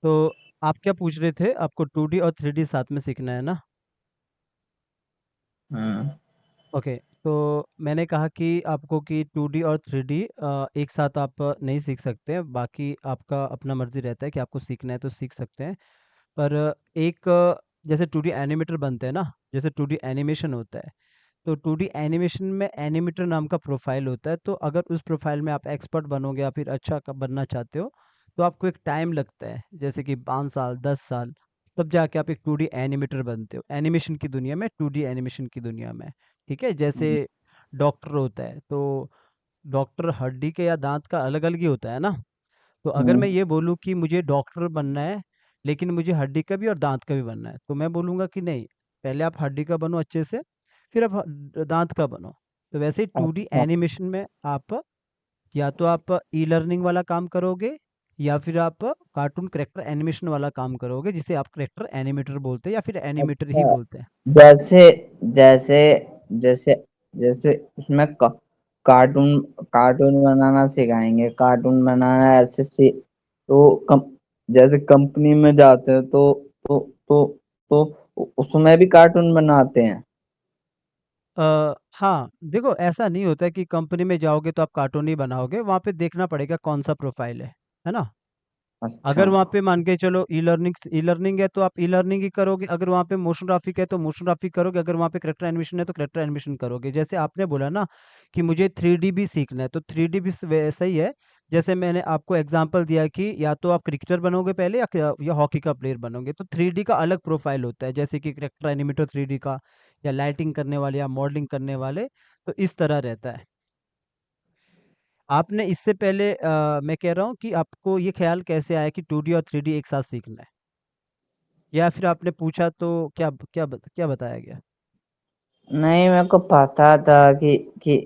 तो आप क्या पूछ रहे थे? आपको 2D और 3D साथ में सीखना है ना? हाँ। ओके। तो मैंने कहा कि आपको कि 2D और 3D एक साथ आप नहीं सीख सकते, बाकी आपका अपना मर्जी रहता है कि आपको सीखना है तो सीख सकते हैं। पर एक जैसे 2D एनिमेटर बनते हैं ना, जैसे 2D एनिमेशन होता है, तो 2D एनिमेशन में एनिमेटर नाम का प्रोफाइल होता है। तो अगर उस प्रोफाइल में आप एक्सपर्ट बनोगे या फिर अच्छा बनना चाहते हो, तो आपको एक टाइम लगता है, जैसे कि 5 साल 10 साल, तब जाके आप एक 2D एनिमेटर बनते हो एनिमेशन की दुनिया में, 2D एनिमेशन की दुनिया में। ठीक है, जैसे डॉक्टर होता है, तो डॉक्टर हड्डी के या दांत का अलग अलग ही होता है ना। तो अगर मैं हम्म। ये बोलूँ कि मुझे डॉक्टर बनना है, लेकिन मुझे हड्डी का भी और दांत का भी बनना है, तो मैं बोलूँगा कि नहीं, पहले आप हड्डी का बनो अच्छे से, फिर आप दांत का बनो। तो वैसे ही 2D अच्छा। एनिमेशन में आप या तो आप ई लर्निंग वाला काम करोगे, या फिर आप कार्टून करेक्टर एनिमेशन वाला काम करोगे, जिसे आप करेक्टर एनिमेटर बोलते हैं या फिर एनिमेटर ही अच्छा, बोलते हैं। जैसे जैसे जैसे जैसे उसमें कार्टून कार्टून बनाना सिखाएंगे, कार्टून बनाना ऐसे तो जैसे कंपनी में जाते हैं तो उसमें भी कार्टून बनाते हैं। हाँ, देखो ऐसा नहीं होता है कि कंपनी में जाओगे तो आप कार्टून ही बनाओगे, वहाँ पे देखना पड़ेगा कौन सा प्रोफाइल है ना? अच्छा। अगर वहाँ पे मान के चलो ई लर्निंग है तो आप ई लर्निंग ही करोगे, अगर वहाँ पे मोशन ग्राफिक है तो मोशन ग्राफिक करोगे, अगर वहाँ पे करेक्टर एनिमेशन है तो करेक्टर एनिमेशन करोगे। जैसे आपने बोला ना कि मुझे 3D भी सीखना है, तो 3D भी वैसा ही है। जैसे मैंने आपको एग्जांपल दिया कि या तो आप क्रिकेटर बनोगे पहले, या हॉकी का प्लेयर बनोगे, तो 3D का अलग प्रोफाइल होता है, जैसे कि करेक्टर एनिमेटर 3D का, या लाइटिंग करने वाले या मॉडलिंग करने वाले, तो इस तरह रहता है। आपने इससे पहले मैं कह रहा हूँ कि आपको ये ख्याल कैसे आया कि 2D और 3D एक साथ सीखना है, या फिर आपने पूछा तो क्या बताया गया? नहीं, मेरे को पता था कि कि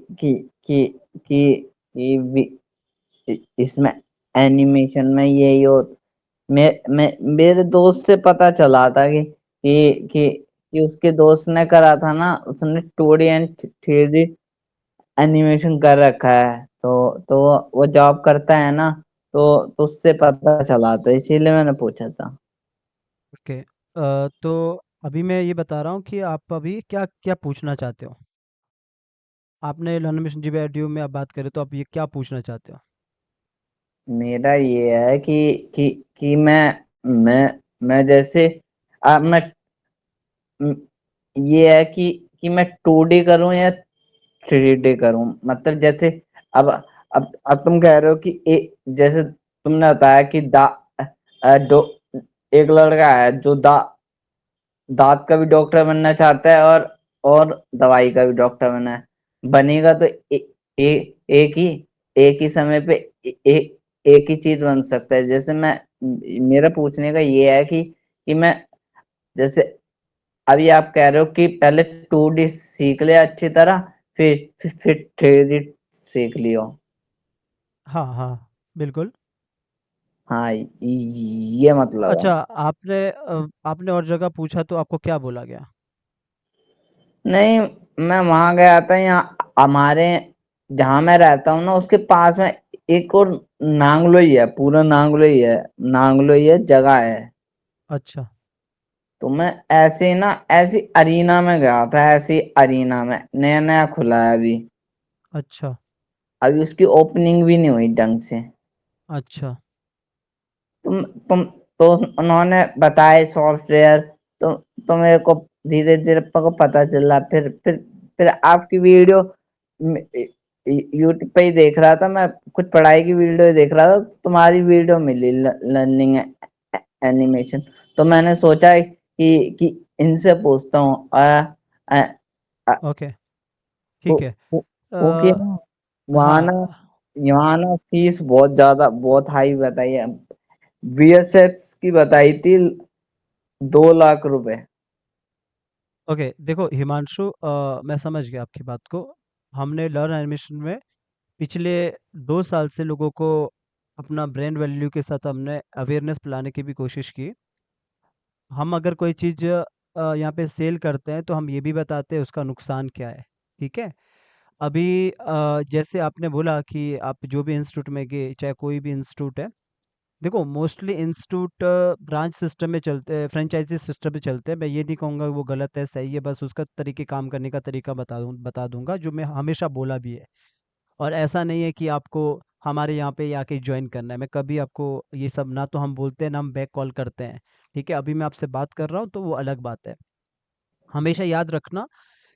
कि इसमें एनिमेशन में यही हो। मैं मेरे दोस्त से पता चला था कि उसके दोस्त ने करा था ना, उसने 2D एंड 3D एनिमेशन कर रखा है, तो वो जॉब करता है ना, तो उससे पता चला था, इसीलिए मैंने पूछा था। ओके। तो अभी मैं ये बता रहा हूँ कि आप अभी क्या क्या पूछना चाहते हो। आपने लर्न मिशन जी वीडियो में आप बात करें, तो आप ये क्या पूछना चाहते हो? मेरा ये है कि मैं जैसे मैं ये है कि मैं 2D करूं या 3D करूं, मतलब जैसे अब अब तुम कह रहे हो कि जैसे तुमने बताया कि दो एक लड़का है जो दांत का भी डॉक्टर बनना चाहता है और दवाई का भी डॉक्टर बनना है, बनेगा तो एक ही एक ही समय पे एक ही चीज बन सकता है। जैसे मेरा पूछने का ये है कि मैं जैसे अभी आप कह रहे हो कि पहले 2D सीख ले अच्छी तरह, फिर 3D सीख लियो। हाँ हाँ, बिल्कुल। हाँ, ये मतलब है। अच्छा, आपने और जगह पूछा तो आपको क्या बोला गया? नहीं, मैं वहां गया था, यहाँ हमारे जहां मैं रहता हूँ ना, उसके पास में एक और नांगलोई है, पूरा नांगलोई है जगह है। अच्छा तो मैं ऐसे ही ना, ऐसी अरीना में गया था, ऐसी अरीना में नया नया खुला है अभी। अच्छा अभी उसकी ओपनिंग भी नहीं हुई ढंग से। अच्छा। तुम तो उन्होंने बताए सॉफ्टवेयर, तो मेरे को धीरे धीरे को पता चला। फिर आपकी वीडियो यूट्यूब पे ही देख रहा था मैं, कुछ पढ़ाई की वीडियो देख रहा था, तो तुम्हारी वीडियो मिली लर्निंग एनिमेशन। तो मैंने सोचा कि इनसे पूछता हूँ। ओके, ठीक है। ओके अ, ना। वहाँ ना हाँ। यहाँ ना फीस बहुत ज्यादा, बहुत हाई बताई है। VSX की बताई थी 2 लाख रुपए। ओके, देखो हिमांशु, मैं समझ गया आपकी बात को। हमने लर्न एनिमेशन में पिछले 2 साल से लोगों को अपना ब्रांड वैल्यू के साथ हमने अवेयरनेस फैलाने की भी कोशिश की। हम अगर कोई चीज़ यहाँ पे सेल करते हैं, तो हम ये भी बताते हैं उसका नुकसान क्या है। ठीक है। अभी जैसे आपने बोला कि आप जो भी इंस्टीट्यूट में गए, चाहे कोई भी इंस्टीट्यूट है, देखो मोस्टली इंस्टीट्यूट ब्रांच सिस्टम में चलते हैं, फ्रेंचाइजी सिस्टम में चलते हैं। मैं ये नहीं कहूँगा वो गलत है सही है, बस उसका तरीके काम करने का तरीका बता दूंगा जो मैं हमेशा बोला भी है। और ऐसा नहीं है कि आपको हमारे यहाँ पे आके ज्वाइन करना है। मैं कभी आपको ये सब ना तो हम बोलते हैं ना हम बैक कॉल करते हैं। ठीक है, अभी मैं आपसे बात कर रहा हूँ तो वो अलग बात है। हमेशा याद रखना,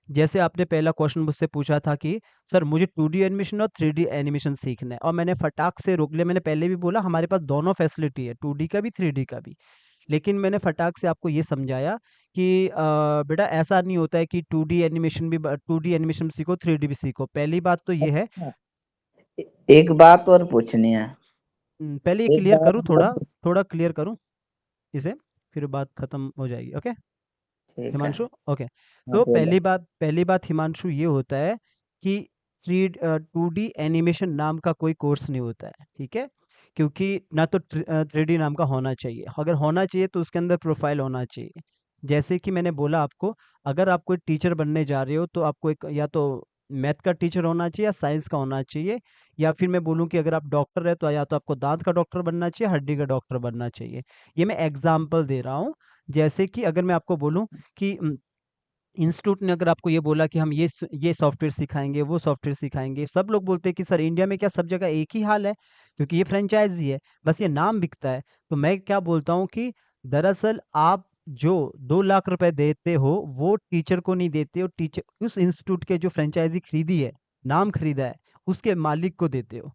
जैसे आपने पहला क्वेश्चन मुझसे पूछा था कि सर मुझे 2D एनिमेशन और 3D एनिमेशन सीखना है, और मैंने फटाक से रोक लिया। मैंने पहले भी बोला हमारे पास दोनों फैसिलिटी है, 2D का भी 3D का भी। लेकिन मैंने फटाक से आपको ये समझाया कि बेटा ऐसा नहीं होता है कि 2D एनिमेशन सीखो 3D भी सीखो। पहली बात तो ये है। अच्छा, एक बात और पूछनी है। पहले ये एक क्लियर बात करूँ, और थोड़ा पूछ। थोड़ा क्लियर करूँ इसे, फिर बात खत्म हो जाएगी। ओके ठीक है। हिमांशु, ओके। हाँ तो बोलो। पहली बात हिमांशु ये होता है कि 2D एनिमेशन नाम का कोई कोर्स नहीं होता है, ठीक है। क्योंकि ना तो 3D नाम का होना चाहिए, अगर होना चाहिए तो उसके अंदर प्रोफाइल होना चाहिए। जैसे कि मैंने बोला आपको, अगर आप कोई टीचर बनने जा रहे हो तो आपको एक या तो मैथ का टीचर होना चाहिए या साइंस का होना चाहिए। या फिर मैं बोलूँ कि अगर आप डॉक्टर है तो या तो आपको दांत का डॉक्टर बनना चाहिए, हड्डी का डॉक्टर बनना चाहिए। ये मैं एग्जाम्पल दे रहा हूँ। जैसे कि अगर मैं आपको बोलूँ कि इंस्टीट्यूट ने अगर आपको ये बोला कि हम ये सॉफ्टवेयर सिखाएंगे, वो सॉफ्टवेयर सिखाएंगे, सब लोग बोलते हैं कि सर इंडिया में क्या सब जगह एक ही हाल है, क्योंकि ये फ्रेंचाइजी है, बस ये नाम बिकता है। तो मैं क्या बोलता हूँ कि दरअसल आप जो 2 लाख रुपए देते हो वो टीचर को नहीं देते हो, टीचर उस इंस्टीट्यूट के जो फ्रेंचाइजी खरीदी है, नाम खरीदा है, उसके मालिक को देते हो।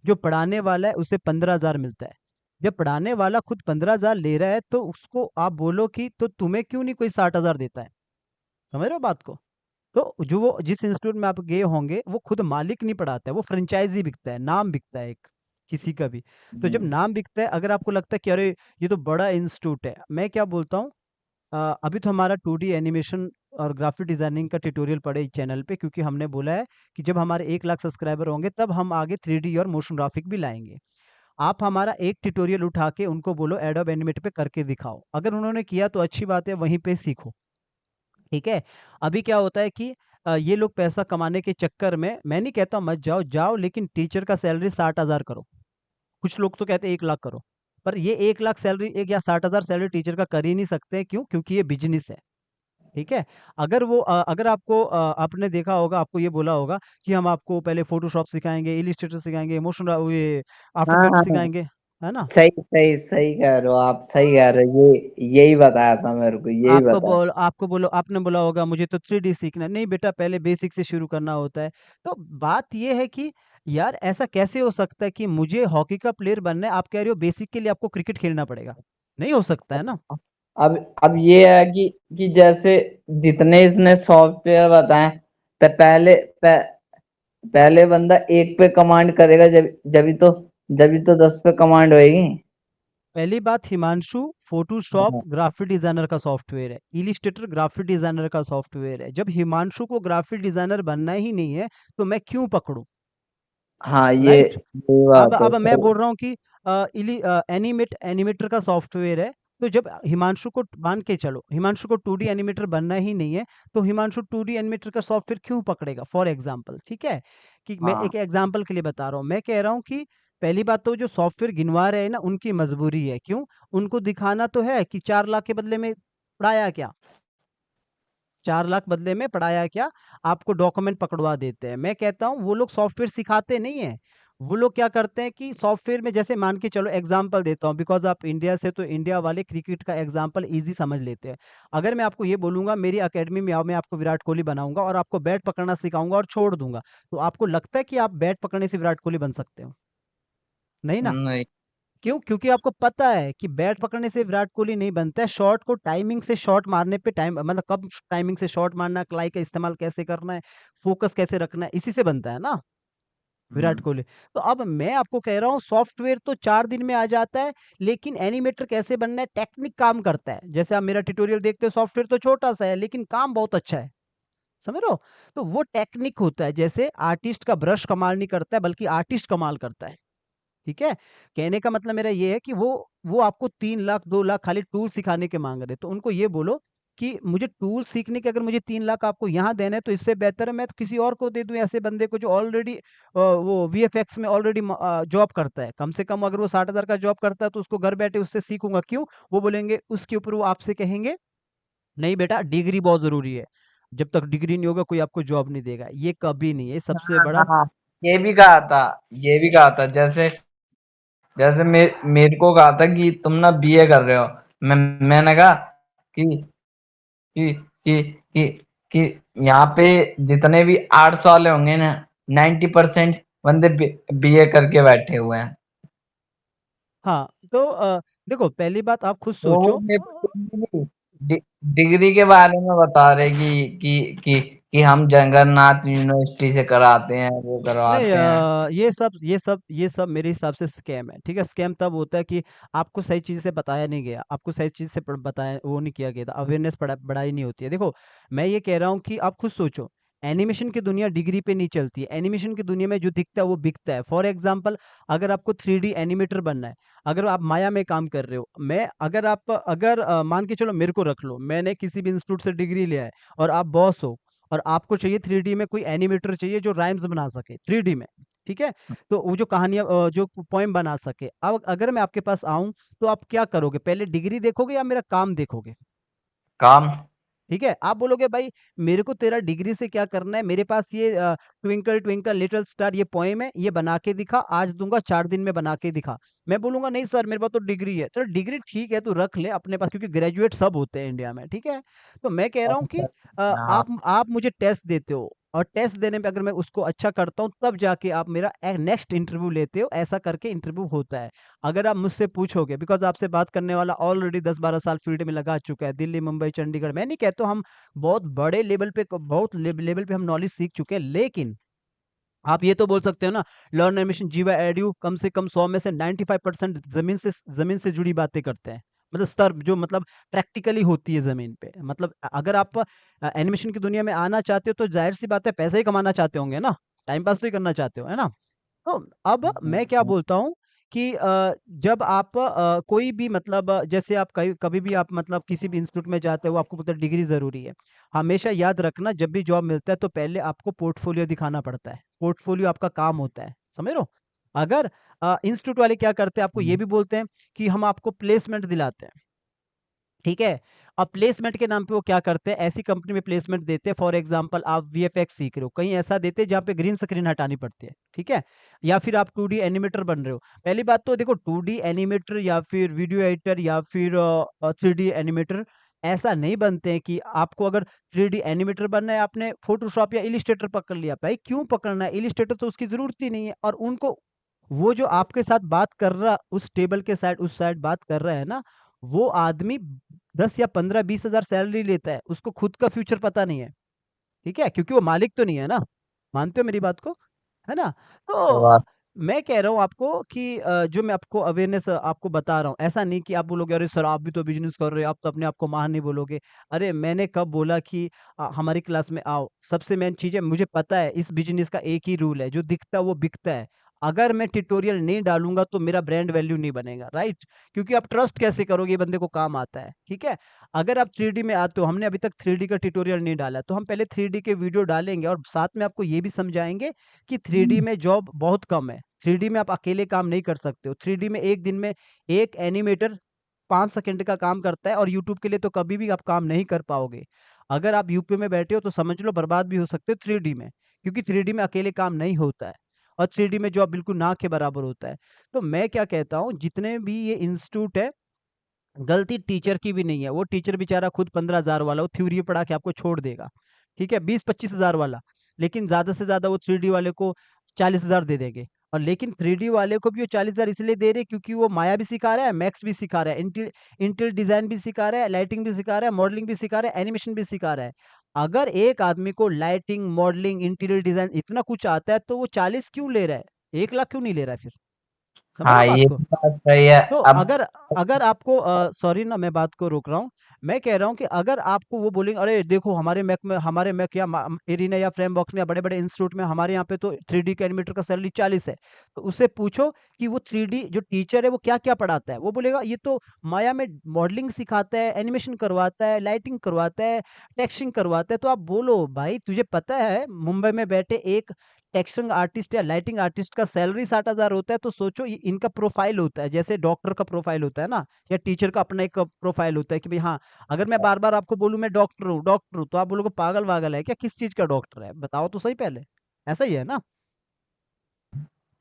जो पढ़ाने वाला है उसे 15,000 मिलता है। जब पढ़ाने वाला खुद 15,000 ले रहा है तो उसको आप बोलो कि तो तुम्हें क्यों नहीं कोई 60,000 देता है। समझ रहे हो बात को? तो जो वो जिस इंस्टीट्यूट में आप गए होंगे वो खुद मालिक नहीं पढ़ाता है, वो फ्रेंचाइजी बिकता है, नाम बिकता है एक किसी का भी। तो जब हम्म। नाम बिकता है, अगर आपको लगता है कि अरे ये तो बड़ा इंस्टीट्यूट है, मैं क्या बोलता हूँ, अभी तो हमारा 2D एनिमेशन और ग्राफिक डिजाइनिंग का ट्यूटोरियल पड़े चैनल पे, क्योंकि हमने बोला है कि जब हमारे 1 लाख सब्सक्राइबर होंगे तब हम आगे 3D और मोशन ग्राफिक भी लाएंगे। आप हमारा एक ट्यूटोरियल उठा के उनको बोलो एडोब एनिमेट पे करके दिखाओ, अगर उन्होंने किया तो अच्छी बात है, वहीं पे सीखो। ठीक है। अभी क्या होता है कि ये लोग पैसा कमाने के चक्कर में, मैं नहीं कहता मत जाओ, जाओ लेकिन टीचर का सैलरी 60,000 करो। कुछ लोग तो कहते हैं 1 लाख करो, पर ये 1 लाख सैलरी, एक या 60,000 सैलरी टीचर का कर ही नहीं सकते। क्यों? क्योंकि ये बिजनेस है। ठीक है। अगर आपको आपने देखा होगा, आपको ये बोला होगा कि हम आपको पहले फोटोशॉप सिखाएंगे, इलिस्ट्रेटर सिखाएंगे, मोशन ये आफ्टर हाँ इफेक्ट हाँ हाँ। सिखाएंगे, है ना। सही सही सही कह रहे हो आप, सही कह रहे हो। ये यही बताया था मेरे को, यही बताया। आपको बोलो, आपने बोला होगा मुझे तो 3D सीखना है। नहीं बेटा, पहले बेसिक से शुरू करना होता है। तो बात ये है कि यार ऐसा कैसे हो सकता है कि मुझे हॉकी का प्लेयर बनना है, आप कह रहे हो बेसिक के लिए आपको क्रिकेट खेलना पड़ेगा। नहीं हो सकता है ना। अब ये है कि जैसे जितने इसने सॉफ्टवेयर बताए, पहले बंदा एक पे कमांड करेगा, जब जभी तो 10 पे कमांड होएगी। पहली बात हिमांशु, फोटोशॉप हाँ। ग्राफिक डिजाइनर का सॉफ्टवेयर है, इलिस्ट्रेटर ग्राफिक डिजाइनर का सॉफ्टवेयर है। जब हिमांशु को ग्राफिक डिजाइनर बनना ही नहीं है तो मैं क्यों पकड़ूं? हाँ, राइट। ये अब बात है अब मैं सही। बोल रहा हूँ कि एनिमेटर का सॉफ्टवेयर है। तो जब हिमांशु को मान के चलो, हिमांशु को 2D एनिमेटर बनना ही नहीं है, तो हिमांशु 2D एनिमेटर का सॉफ्टवेयर क्यों पकड़ेगा, फॉर एग्जांपल। ठीक है, कि मैं हाँ। एक एग्जांपल के लिए बता रहा हूँ। मैं कह रहा हूँ कि पहली बात तो जो सॉफ्टवेयर गिनवा रहे हैं ना, उनकी मजबूरी है। क्यों? उनको दिखाना तो है कि 4 लाख के बदले में पढ़ाया क्या, 4 लाख बदले में पढ़ाया क्या, आपको डॉक्यूमेंट पकड़वा देते हैं। मैं कहता हूँ वो लोग सॉफ्टवेयर सिखाते नहीं है। वो लोग क्या करते हैं कि सॉफ्टवेयर में, जैसे मान के चलो, एग्जांपल देता हूँ, बिकॉज आप इंडिया से, तो इंडिया वाले क्रिकेट का एग्जांपल इजी समझ लेते हैं। अगर मैं आपको ये बोलूंगा मेरी एकेडमी में आओ, मैं आपको विराट कोहली बनाऊंगा और आपको बैट पकड़ना सिखाऊंगा और छोड़ दूंगा, तो आपको लगता है कि आप बैट पकड़ने से विराट कोहली बन सकते हो? नहीं ना। नहीं। क्यों? क्योंकि आपको पता है कि बैट पकड़ने से विराट कोहली नहीं बनता है। शॉट को टाइमिंग से शॉट मारने पे, टाइम मतलब कब टाइमिंग से शॉट मारना है, क्लाई का इस्तेमाल कैसे करना है, फोकस कैसे रखना है, इसी से बनता है ना विराट हम्म। कोहली। तो अब मैं आपको कह रहा हूँ सॉफ्टवेयर तो 4 दिन में आ जाता है, लेकिन एनिमेटर कैसे बनना है, टेक्निक काम करता है। जैसे आप मेरा ट्यूटोरियल देखते हो, सॉफ्टवेयर तो छोटा सा है लेकिन काम बहुत अच्छा है। समझ रहे हो? तो वो टेक्निक होता है। जैसे आर्टिस्ट का ब्रश कमाल नहीं करता है, बल्कि आर्टिस्ट कमाल करता है। ठीक है। कहने का मतलब मेरा ये है कि वो आपको 3 लाख 2 लाख खाली टूल सिखाने के मांग रहे, तो उनको ये बोलो कि मुझे टूल सीखने के अगर मुझे 3 लाख आपको यहाँ देने हैं, तो इससे बेहतर है मैं तो किसी और को दे दूं, ऐसे बंदे को जो ऑलरेडी वो वीएफएक्स में ऑलरेडी जॉब करता है। कम से कम अगर वो 60,000 का जॉब करता है तो उसको घर बैठे उससे सीखूंगा क्यों? वो बोलेंगे उसके ऊपर वो आपसे कहेंगे नहीं बेटा डिग्री बहुत जरूरी है, जब तक डिग्री नहीं होगा कोई आपको जॉब नहीं देगा। ये कभी नहीं है, ये सबसे हाँ बड़ा। हाँ, ये भी कहा था, ये भी कहा था, जैसे जैसे मेरे को कहा था कि तुम ना बीए कर रहे हो। मैं मैंने कहा कि कि कि कि कि यहाँ पे जितने भी आर्ट्स वाले होंगे ना, 90% बंदे बीए करके बैठे हुए हैं। हाँ तो देखो पहली बात आप खुद वो सोचो। मेरे को डिग्री के बारे में बता रहे कि हम जगन्नाथ यूनिवर्सिटी से कराते हैं, वो नहीं करवाते हैं। ये सब मेरे हिसाब से स्कैम है। ठीक है, स्कैम तब होता है कि आपको सही चीज से बताया नहीं गया, आपको सही चीज से बताया वो नहीं किया गया था, अवेयरनेस बढ़ाई नहीं होती है। देखो मैं ये कह रहा हूँ कि आप खुद सोचो, एनिमेशन की दुनिया डिग्री पे नहीं चलती है। एनिमेशन की दुनिया में जो दिखता है वो बिकता है। फॉर एग्जाम्पल, अगर आपको 3D एनिमेटर बनना है, अगर आप माया में काम कर रहे हो, मैं अगर आप अगर मान के चलो मेरे को रख लो, मैंने किसी भी इंस्टीट्यूट से डिग्री लिया है और आप बॉस हो, और आपको चाहिए 3D में कोई एनिमेटर चाहिए जो राइम्स बना सके 3D में। ठीक है, तो वो जो कहानियां जो पोएम बना सके, अब अगर मैं आपके पास आऊं तो आप क्या करोगे? पहले डिग्री देखोगे या मेरा काम देखोगे? काम। ठीक है, आप बोलोगे भाई मेरे को तेरा डिग्री से क्या करना है, मेरे पास ये ट्विंकल ट्विंकल लिटिल स्टार ये पोएम है, ये बना के दिखा, आज दूंगा 4 दिन में बना के दिखा। मैं बोलूंगा नहीं सर मेरे पास तो डिग्री है। चलो डिग्री ठीक है, तू रख ले अपने पास, क्योंकि ग्रेजुएट सब होते हैं इंडिया में। ठीक है, तो मैं कह रहा हूँ कि हाँ, आप मुझे टेस्ट देते हो, और टेस्ट देने में अगर मैं उसको अच्छा करता हूँ तब जाके आप मेरा नेक्स्ट इंटरव्यू लेते हो। ऐसा करके इंटरव्यू होता है। अगर आप मुझसे पूछोगे, बिकॉज आपसे बात करने वाला ऑलरेडी 10-12 साल फील्ड में लगा चुका है, दिल्ली मुंबई चंडीगढ़, मैं नहीं कहता हम बहुत बड़े लेवल पे, बहुत लेवल पे हम नॉलेज सीख चुके हैं, लेकिन आप ये तो बोल सकते हो ना, लर्न एनिमेशन जीवा एडू कम से कम 100 में से 95% जमीन से जुड़ी बातें करते हैं। मतलब स्तर जो मतलब प्रैक्टिकली होती है जमीन पे। मतलब अगर आप एनिमेशन की दुनिया में आना चाहते हो तो जाहिर सी बात है पैसे ही कमाना चाहते होंगे ना, टाइम पास तो ही करना चाहते हो, है ना? तो अब मैं क्या बोलता हूँ कि जब आप कोई भी मतलब जैसे आप कहीं कभी भी आप मतलब किसी भी इंस्टीट्यूट में जाते हो, आपको पता है डिग्री ज़रूरी है। हमेशा याद रखना, जब भी जॉब मिलता है तो पहले आपको पोर्टफोलियो दिखाना पड़ता है। पोर्टफोलियो आपका काम होता है, समझ रहे हो? अगर इंस्टीट्यूट वाले क्या करते हैं, आपको ये भी बोलते हैं कि हम आपको प्लेसमेंट दिलाते हैं। ठीक है, अब प्लेसमेंट के नाम पे वो क्या करते हैं, ऐसी कंपनी में प्लेसमेंट देते हैं। फॉर एग्जांपल आप वीएफएक्स सीख रहे हो, कहीं ऐसा देते हैं जहाँ पे ग्रीन स्क्रीन हटानी पड़ती है। ठीक है, या फिर आप 2D एनिमेटर बन रहे हो। पहली बात तो देखो 2D एनिमेटर या फिर वीडियो एडिटर या फिर 3D एनिमेटर ऐसा नहीं बनते हैं कि आपको अगर 3D एनिमेटर बनना है आपने फोटोशॉप या इलिस्ट्रेटर पकड़ लिया। भाई क्यों पकड़ना है, इलिस्ट्रेटर तो उसकी जरूरत ही नहीं है। और उनको वो जो आपके साथ बात कर रहा, उस टेबल के साइड उस साइड बात कर रहा है ना, वो आदमी 10 या 15-20 हजार सैलरी लेता है, उसको खुद का फ्यूचर पता नहीं है। ठीक है, क्योंकि वो मालिक तो नहीं है ना। मानते हो मेरी बात को, है ना? तो बात। मैं कह रहा हूँ आपको कि जो मैं आपको अवेयरनेस आपको बता रहा हूँ, ऐसा नहीं कि आप बोलोगे अरे सर आप भी तो बिजनेस कर रहे हो, आप तो अपने आप को महान नहीं बोलोगे। अरे मैंने कब बोला कि हमारी क्लास में आओ? सबसे मेन चीज है, मुझे पता है इस बिजनेस का एक ही रूल है, जो दिखता है वो बिकता है। अगर मैं ट्यूटोरियल नहीं डालूंगा तो मेरा ब्रांड वैल्यू नहीं बनेगा, राइट? क्योंकि आप ट्रस्ट कैसे करोगे ये बंदे को काम आता है। ठीक है, अगर आप 3D में आते हो, हमने अभी तक 3D का ट्यूटोरियल नहीं डाला, तो हम पहले 3D के वीडियो डालेंगे और साथ में आपको ये भी समझाएंगे कि 3D में जॉब बहुत कम है। 3D में आप अकेले काम नहीं कर सकते हो। 3D में एक दिन में एक एनिमेटर 5 सेकंड का काम करता है, और यूट्यूब के लिए तो कभी भी आप काम नहीं कर पाओगे। अगर आप यूपी में बैठे हो तो समझ लो बर्बाद भी हो सकते हो 3D में, क्योंकि 3D में अकेले काम नहीं होता है, और 3D में जॉब बिल्कुल ना के बराबर होता है। तो मैं क्या कहता हूँ, जितने भी ये इंस्टीट्यूट है, गलती टीचर की भी नहीं है। वो टीचर बेचारा खुद 15,000 वाला वो थ्योरी पढ़ा के आपको छोड़ देगा। ठीक है, 20-25 हजार वाला, लेकिन ज्यादा से ज्यादा वो 3D वाले को 40,000 दे देंगे। और लेकिन 3D वाले को भी वो 40,000 इसलिए दे रहे क्योंकि वो माया भी सिखा रहा है, मैक्स भी सिखा रहा है, इंटेल डिजाइन भी सिखा रहा है, लाइटिंग भी सिखा रहा है, मॉडलिंग भी सिखा रहा है, एनिमेशन भी सिखा रहा है। अगर एक आदमी को लाइटिंग, मॉडलिंग, इंटीरियर डिजाइन इतना कुछ आता है तो वो 40 क्यों ले रहा है, 1 लाख क्यों नहीं ले रहा है फिर? समझ रहे हाँ, हो बात ये को? भी बात सही है। तो अब अगर अगर आपको सॉरी ना मैं बात को रोक रहा हूँ। मैं कह रहा हूँ कि अगर आपको वो बोलेंगे अरे देखो हमारे मैक या एरिना या फ्रेमवर्क्स में या बड़े-बड़े इंस्टीट्यूट में हमारे यहाँ पे तो 3D के एनिमेटर का सैलरी 40 है। तो उससे पूछो कि वो 3D जो टीचर है वो क्या-क्या पढ़ाता है? वो बोलेगा ये तो माया में मॉडलिंग सिखाता है, एनिमेशन करवाता है, लाइटिंग करवाता है, टेक्सचरिंग करवाता है। तो आप बोलो भाई तुझे पता है मुंबई में बैठे एक टेक्सचरिंग आर्टिस्ट या लाइटिंग आर्टिस्ट का सैलरी 60,000 होता है, तो सोचो ये इनका प्रोफाइल होता है, जैसे डॉक्टर का प्रोफाइल होता है ना, या टीचर का अपना एक प्रोफाइल होता है कि भाई हाँ, अगर मैं बार-बार आपको बोलूँ मैं डॉक्टर हूँ, तो आप बोलोगे पागल-वागल है क्या? किस चीज़ का डॉक्टर है? बताओ तो सही पहले। ऐसा ही है ना?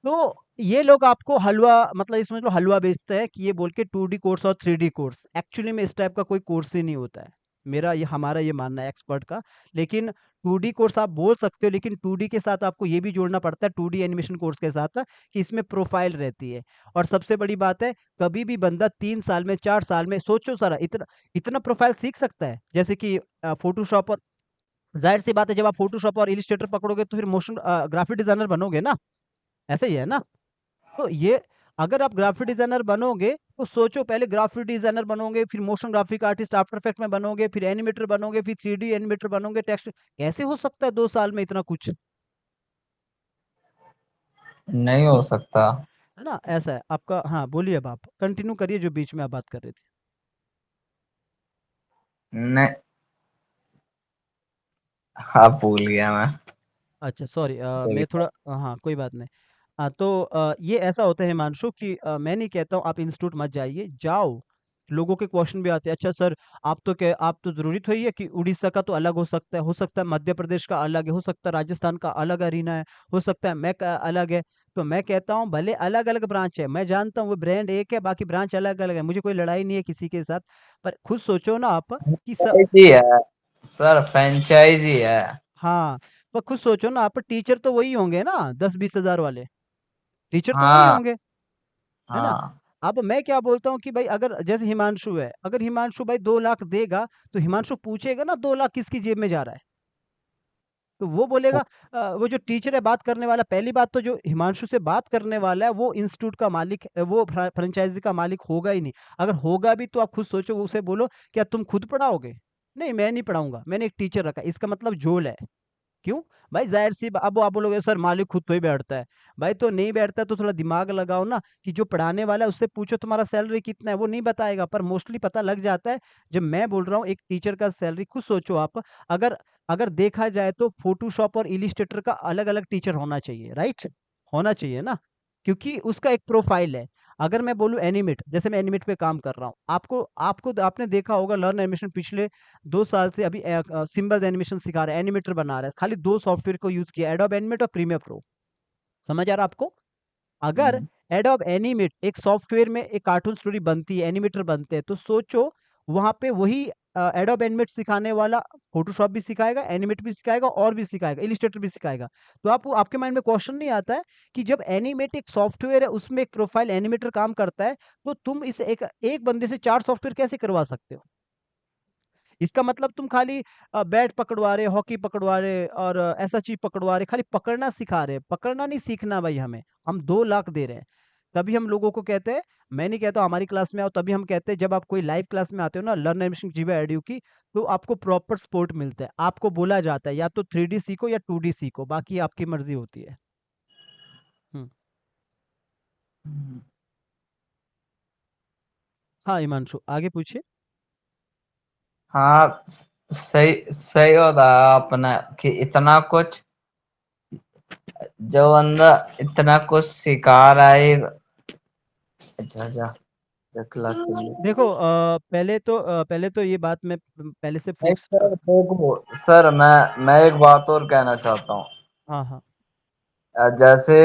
तो ये लोग आपको हलवा मतलब ये समझ लो हलवा बेचते हैं कि ये बोल के 2D कोर्स और 3D कोर्स। एक्चुअली में इस टाइप का कोई कोर्स ही नहीं होता है। हमारा ये मानना है एक्सपर्ट का। लेकिन 2D कोर्स आप बोल सकते हो लेकिन 2D के साथ आपको ये भी जोड़ना पड़ता है 2D एनिमेशन कोर्स के साथ कि इसमें प्रोफ़ाइल रहती है। और सबसे बड़ी बात है कभी भी बंदा 3 साल में 4 साल में सोचो ज़रा इतना इतना प्रोफ़ाइल सीख सकता है। जैसे कि फ़ोटोशॉप और ज़ाहिर-सी बात है जब आप फ़ोटोशॉप और इलस्ट्रेटर पकड़ोगे तो फिर ग्राफ़िक डिज़ाइनर बनोगे ना। ऐसा ही है ना? तो ये अगर आप ग्राफिक डिज़ाइनर बनोगे, तो सोचो पहले ग्राफिक डिज़ाइनर बनोगे, फिर motion graphic artist after effect में बनोगे, फिर एनिमेटर बनोगे, फिर 3D एनिमेटर बनोगे, टेक्स्ट कैसे हो सकता है 2 साल में इतना कुछ? नहीं हो सकता। है ना? ऐसा है। आपका हाँ, बोलिए अब आप। कंटिन्यू करिए जो बीच में आप बात कर रहे थे। नहीं, हाँ, भूल गया मैं। अच्छा सॉरी कोई मैं थोड़ा हाँ, कोई बात नहीं। तो ये ऐसा होता है हिमांशु कि मैं नहीं कहता हूँ आप इंस्टीट्यूट मत जाइए, जाओ। लोगों के क्वेश्चन भी आते हैं, अच्छा सर आप तो ज़रूरी थोड़ी है कि उड़ीसा का तो अलग हो सकता है मध्य प्रदेश का अलग है, हो सकता है राजस्थान का अलग अरीना है, हो सकता है मैक अलग है। तो मैं कहता हूँ भले अलग-अलग ब्रांच है, मैं जानता हूँ वो ब्रांड एक है, बाकी ब्रांच अलग-अलग है, मुझे कोई लड़ाई नहीं है किसी के साथ। पर खुद सोचो ना आप कि स फ्रेंचाइजी है सर, फ्रेंचाइजी है। हाँ, पर खुद सोचो ना आप टीचर तो वही होंगे ना 10-20 हज़ार वाले, टीचर तो वही हाँ, होंगे। है ना? हाँ। अब मैं क्या बोलता हूँ कि भाई अगर जैसे हिमांशु है, अगर हिमांशु भाई 2 लाख देगा, तो हिमांशु पूछेगा ना 2 लाख किसकी जेब में जा रहा है? तो वो बोलेगा वो जो टीचर है बात करने वाला पहली बात तो जो हिमांशु से बात करने वाला है वो इंस्टीट्यूट का मालिक वो फ्रेंचाइज़ी का मालिक होगा ही नहीं। अगर होगा भी तो आप खुद सोचो उसे बोलो क्या तुम खुद पढ़ाओगे? नहीं मैं नहीं पढ़ाऊँगा, मैंने एक टीचर रखा है, इसका मतलब झोल है। क्यों? भाई ज़ाहिर-सी बा अब आप बोलोगे सर मालिक खुद तो ही बैठता है। भाई तो नहीं बैठता है तो थोड़ा दिमाग लगाओ ना कि जो पढ़ाने वाला है उससे पूछो तुम्हारा सैलरी कितना है? वो नहीं बताएगा पर मोस्टली पता लग जाता है। जब मैं बोल रहा हूँ एक टीचर का सैलरी खुद सोचो आप अगर अगर देखा जाए तो फ़ोटोशॉप और इलिस्ट्रेटर का अलग-अलग टीचर होना चाहिए, राइट? होना चाहिए ना? क्योंकि उसका एक प्रोफ़ाइल है। अगर मैं बोलूँ एनिमेट, जैसे मैं एनिमेट पे काम कर रहा हूँ। आपको आपको आपने देखा होगा लर्न एनिमेशन पिछले 2 साल से अभी सिम्बल्स एनिमेशन सिखा रहा है, एनिमेटर बना रहा है। खाली 2 सॉफ्टवेयर को यूज़ किया एडोब एनिमेट और प्रीमियर प्रो। समझ आ रहा है आपको? अगर हम्म, एडोब एनिमेट एक सॉफ्टवेयर में एक कार्टून स्टोरी बनती है, एनिमेटर बनते हैं, तो सोचो वहाँ पे वही एडोब एनिमेट सिखाने वाला फ़ोटोशॉप भी सिखाएगा, एनिमेट भी सिखाएगा और भी सिखाएगा, इलस्ट्रेटर भी सिखाएगा। तो आप आपके माइंड में क्वेश्चन नहीं आता है कि जब एनिमेट एक सॉफ्टवेयर है, उसमें एक प्रोफाइल एनिमेटर काम करता है, तो तुम इसे एक एक बंदे से 4 सॉफ्टवेयर कैसे करवा सकते हो? इसका मतलब तुम खाली बैट पकड़वा रहे, हॉकी पकड़वा रहे और ऐसा चीज़ पकड़वा रहे, खाली पकड़ना सिखा रहे। पकड़ना नहीं सीखना भाई हमें, हम 2 लाख दे रहे हैं। तभी हम लोगों को कहते हैं मैं नहीं कहता हूँ हमारी क्लास में आओ, तभी हम कहते हैं जब आप कोई लाइव क्लास में आते हो ना लर्न एनिमेशन जीवा एडू की, तो आपको प्रॉपर सपोर्ट मिलता है। आपको बोला जाता है या तो 3D सीखो या 2D सीखो, बाकी आपकी मर्ज़ी होती है। हुँ। हम्म। हाँ, हिमांशु आगे पूछिए। हाँ, सही सही होता है आपने कि इतना कुछ जो बंदा इतना कुछ सिखा रहा है। अच्छा, अच्छा, अच्छा, क्लास चल रही है। देखो पहले तो ये बात मैं पहले से नहीं फिक्स सर, देखो सर, मैं एक बात और कहना चाहता हूँ। हाँ, हाँ। जैसे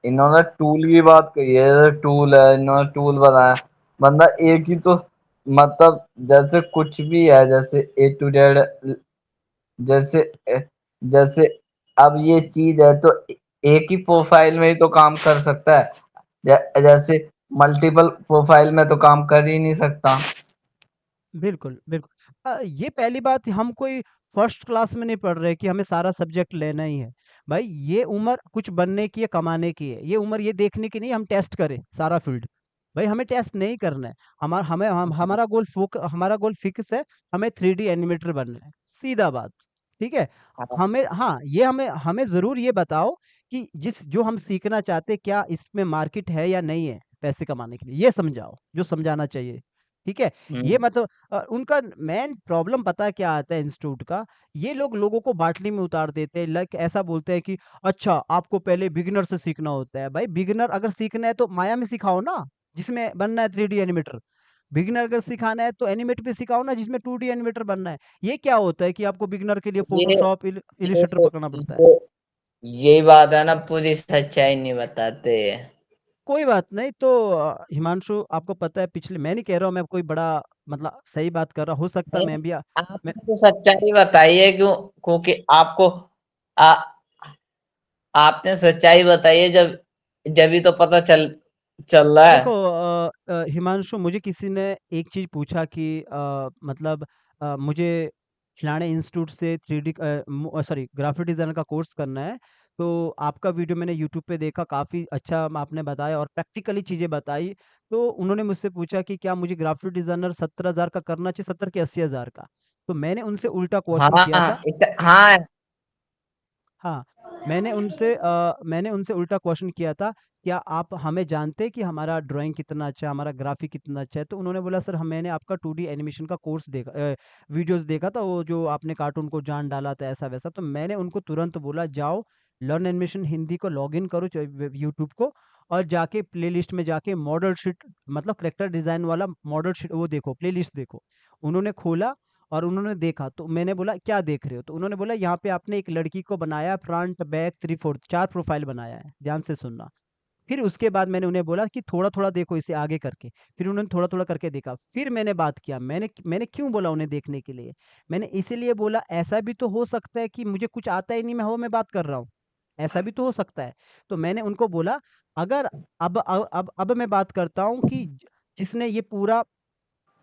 इन्होंने टूल की बात कही है, टूल है, इन्होंने टूल बनाया। बंदा एक ही तो, मतलब जैसे कुछ भी है, जैसे A to Z, जैसे जैसे अब ये चीज है तो एक ही प्रोफाइल में ही तो काम कर सकता है। जैसे मल्टीपल प्रोफाइल में तो काम कर ही नहीं सकता। बिल्कुल, बिल्कुल। ये पहली बात हम कोई फर्स्ट क्लास में नहीं पढ़ रहे कि हमें सारा सब्जेक्ट लेना ही है। भाई ये उम्र कुछ बनने की है, कमाने की है, ये उम्र ये देखने की नहीं हम टेस्ट करें सारा फील्ड। भाई हमें टेस्ट नहीं करना है। हमारा गोल फिक्स है। हमें 3D एनिमेटर बनना है, सीधा बात। ठीक है। हाँ। हमें, हाँ, ये हमें हमें जरूर ये बताओ कि जिस जो हम सीखना चाहते हैं, क्या इसमें मार्केट है या नहीं है पैसे कमाने के लिए, ये समझाओ जो समझाना चाहिए। ठीक है। ये हम्म। मतलब उनका मेन प्रॉब्लम पता है क्या आता है इंस्टीट्यूट का? ये लोग लोगों को बाटली में उतार देते हैं, लाइक ऐसा बोलते हैं कि अच्छा आपको पहले बिगिनर से सीखना होता है। भाई बिगिनर अगर सीखना है तो माया में सिखाओ ना, जिसमें बनना है 3D एनिमेटर। बिगिनर अगर सिखाना है तो एनिमेट पे सिखाओ ना, जिसमें 2D एनिमेटर बनना है। ये क्या होता है कि आपको बिगिनर के लिए ये फोटोशॉप ये इलिस्ट्रेटर पकड़ना पड़ता है? ये यही बात है ना, पूरी सच्चाई नहीं बताते। कोई बात नहीं। तो हिमांशु, आपको पता है पिछले, मैं नहीं कह रहा हूँ मैं कोई बड़ा मतलब सही बात कर रहा, हो सकता है नहीं, मैं भी मैं आपने तो सच्चाई बताई है, क्यों? क्योंकि आ, आपने सच्चाई बताई है, जब जब ही तो पता चल रहा देखो है। हिमांशु, मुझे किसी ने एक चीज पूछा कि मतलब मुझे फलाने इंस्टीट्यूट से 3D सॉरी ग्राफिक डिजाइनर का कोर्स करना है। तो आपका वीडियो मैंने यूट्यूब पे देखा, काफ़ी अच्छा आपने बताया और प्रैक्टिकली चीज़ें बताई। तो उन्होंने मुझसे पूछा कि क्या मुझे ग्राफिक डिजाइनर 70,000 का करना चाहिए, 70 के 80,000 का? तो मैंने उनसे उल्टा क्वेश्चन किया था। हाँ। हाँ, मैंने उनसे उल्टा क्वेश्चन किया था, क्या आप हमें जानते हैं कि हमारा ड्राइंग कितना अच्छा है, हमारा ग्राफिक कितना अच्छा है? तो उन्होंने बोला सर मैंने आपका 2D एनिमेशन का कोर्स देखा, वीडियोस देखा था, वो जो आपने कार्टून को जान डाला था ऐसा वैसा। तो मैंने उनको तुरंत बोला जाओ लर्न एनिमेशन हिंदी को लॉगिन करो यूट्यूब को, और जाके प्लेलिस्ट में जाके मॉडल शीट, मतलब करेक्टर डिजाइन वाला मॉडल शीट वो देखो, प्लेलिस्ट देखो। उन्होंने खोला और उन्होंने देखा, तो मैंने बोला क्या देख रहे हो? तो उन्होंने बोला यहाँ पे आपने एक लड़की को बनाया, front back three fourth, 4 profile बनाया है, ध्यान से सुनना। फिर उसके बाद मैंने उन्हें बोला कि थोड़ा थोड़ा देखो इसे आगे करके। फिर उन्होंने थोड़ा थोड़ा करके देखा, फिर मैंने बात किया। मैंने क्यों बोला उन्हें देखने के लिए? मैंने इसीलिए बोला ऐसा भी तो हो सकता है कि मुझे कुछ आता ही नहीं, मैं हवा में बात कर रहा हूँ, ऐसा भी तो हो सकता है। तो मैंने उनको बोला अगर अब मैं बात करता हूँ कि जिसने ये पूरा,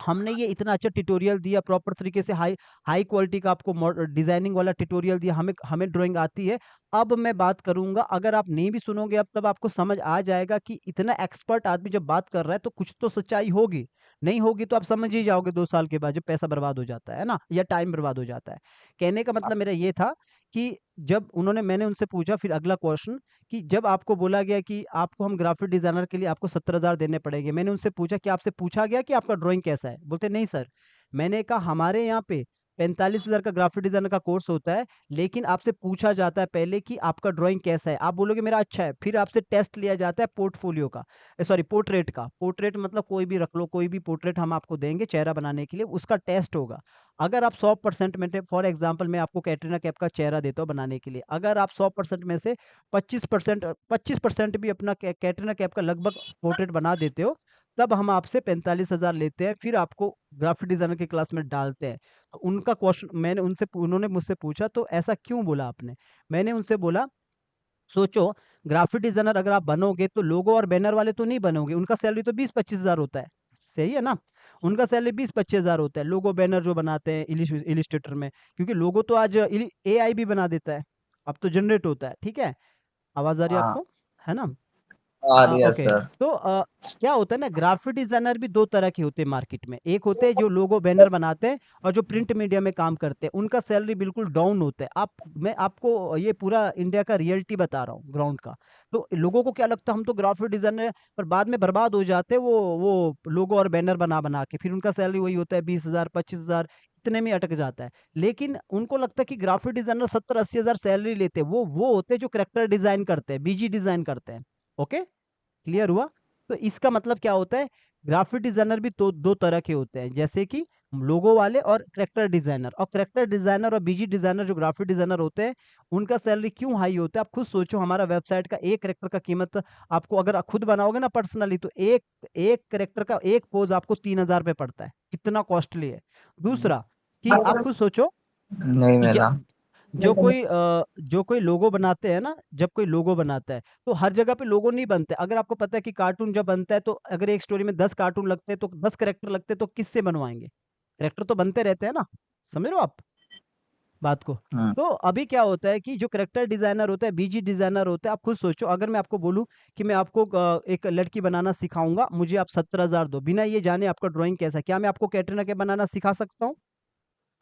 हमने ये इतना अच्छा ट्यूटोरियल दिया प्रॉपर तरीके से, हाई हाई क्वालिटी का आपको डिजाइनिंग वाला ट्यूटोरियल दिया, हमें हमें ड्राइंग आती है। अब मैं बात करूंगा, अगर आप नहीं भी सुनोगे अब तब आपको समझ आ जाएगा कि इतना एक्सपर्ट आदमी जब बात कर रहा है तो कुछ तो सच्चाई होगी। नहीं होगी तो आप समझ ही जाओगे 2 साल के बाद, जब पैसा बर्बाद हो जाता है ना, या टाइम बर्बाद हो जाता है। कहने का मतलब मेरा ये था कि जब मैंने उनसे पूछा फिर अगला क्वेश्चन, कि जब आपको बोला गया कि आपको हम ग्राफिक डिजाइनर के लिए आपको 70,000 देने पड़ेंगे, मैंने उनसे पूछा कि आपसे पूछा गया कि आपका ड्राइंग कैसा है? बोलते नहीं सर। मैंने कहा हमारे यहाँ पे 45,000 का ग्राफिक डिजाइनर का कोर्स होता है, लेकिन आपसे पूछा जाता है पहले कि आपका ड्राइंग कैसा है, आप बोलोगे मेरा अच्छा है, फिर आपसे टेस्ट लिया जाता है पोर्टफोलियो का, सॉरी पोर्ट्रेट का। पोर्ट्रेट मतलब कोई भी रख लो, कोई भी पोर्ट्रेट हम आपको देंगे चेहरा बनाने के लिए, उसका टेस्ट होगा। अगर आप 100% में, फॉर एग्जाम्पल मैं आपको कैटरीना कैफ का चेहरा देता हूँ बनाने के लिए, अगर आप 100% में से 25% भी अपना कैटरीना कैफ का लगभग पोर्ट्रेट बना देते हो, तब हम आपसे 45,000 लेते हैं, फिर आपको ग्राफिक डिजाइनर की क्लास में डालते हैं। तो उनका क्वेश्चन मैंने उन्होंने मुझसे पूछा तो ऐसा क्यों बोला आपने? मैंने उनसे बोला सोचो, ग्राफिक डिजाइनर अगर आप बनोगे तो लोगो और बैनर वाले तो नहीं बनोगे, उनका सैलरी तो 20-25 हजार होता है, सही है ना? उनका सैलरी 20-25 हजार होता है, लोगो बैनर जो बनाते हैं इलिस्ट्रेटर में, क्योंकि लोगो तो आज AI भी बना देता है, अब तो जनरेट होता है। ठीक है, आवाज आ रही है हाँ, आपको, है ना? आ रही है ओके। सर। तो क्या होता है ना, ग्राफिक डिजाइनर भी दो तरह के होते हैं मार्केट में। एक होते हैं जो लोगो बैनर बनाते हैं, और जो प्रिंट मीडिया में काम करते हैं उनका सैलरी बिल्कुल डाउन होता है। मैं आपको ये पूरा इंडिया का रियलिटी बता रहा हूँ, ग्राउंड का। तो लोगों को क्या लगता है हम तो ग्राफिक डिजाइनर, पर बाद में बर्बाद हो जाते हैं वो लोगो और बैनर बना बना के, फिर उनका सैलरी वही होता है 20,000 25,000, इतने में अटक जाता है। लेकिन उनको लगता है कि ग्राफिक डिजाइनर 70-80 हजार सैलरी लेते हैं, वो होते हैं जो करेक्टर डिजाइन करते हैं, बीजी डिजाइन करते हैं। ओके, क्लियर हुआ? तो इसका मतलब क्या होता है, ग्राफिक डिजाइनर भी तो दो तरह के होते हैं, जैसे कि लोगो वाले और करेक्टर डिजाइनर। और करेक्टर डिजाइनर और बीजी डिजाइनर जो ग्राफिक डिजाइनर होते हैं, उनका सैलरी क्यों हाई होता है आप खुद सोचो। हमारा वेबसाइट का एक करेक्टर का कीमत, आपको अगर आप खुद बनाओगे ना पर्सनली, तो एक एक करेक्टर का एक पोज आपको 3,000 रुपये पड़ता है, कितना कॉस्टली है। दूसरा, कि आप खुद सोचो नहीं कि मिला। जो कोई लोगो बनाते हैं ना, जब कोई लोगो बनाता है तो हर जगह पे लोगो नहीं बनते। अगर आपको पता है कि कार्टून जब बनता है तो अगर एक स्टोरी में 10 कार्टून लगते हैं तो 10 करेक्टर लगते हैं, तो किससे बनवाएंगे? करेक्टर तो बनते रहते हैं ना, समझ रहे हो आप? बात को। हम्म। तो अभी क्या होता है कि जो कैरेक्टर डिजाइनर होता है, बीजी डिजाइनर होता है, आप खुद सोचो, अगर मैं आपको बोलूं कि मैं आपको एक लड़की बनाना सिखाऊंगा, मुझे आप 70,000 दो, बिना ये जाने आपका ड्राइंग कैसा है, क्या मैं आपको कैटरीना कैफ बनाना सिखा सकता हूँ?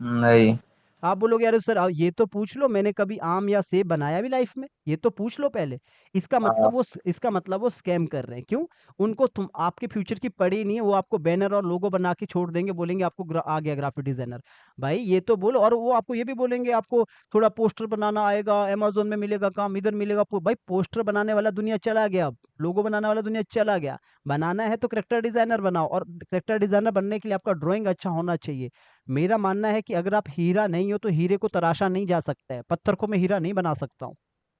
नहीं। आप बोलोगे अरे सर ये तो पूछ लो, मैंने कभी आम या सेब बनाया भी लाइफ में, ये तो पूछ लो पहले। हाँ। इसका मतलब वो स्कैम कर रहे हैं। क्यों? उनको तुम आपके फ्यूचर की पड़ी नहीं है, वो आपको बैनर और लोगो बना के छोड़ देंगे, बोलेंगे आपको आ गया ग्राफिक डिजाइनर। भाई ये तो बोलो, और वो आपको ये भी बोलेंगे आपको थोड़ा पोस्टर बनाना आएगा, अमेजोन में मिलेगा काम, इधर मिलेगा आपको। भाई पोस्टर बनाने वाला दुनिया चला गया, अब लोगो बनाने वाला दुनिया चला गया। बनाना है तो करेक्टर डिजाइनर बनाओ, और करेक्टर डिजाइनर बनने के लिए आपका ड्राइंग अच्छा होना चाहिए। मेरा मानना है कि अगर आप हीरा नहीं हो तो हीरे को तराशा नहीं जा सकता है, पत्थर को मैं हीरा नहीं बना सकता हूँ।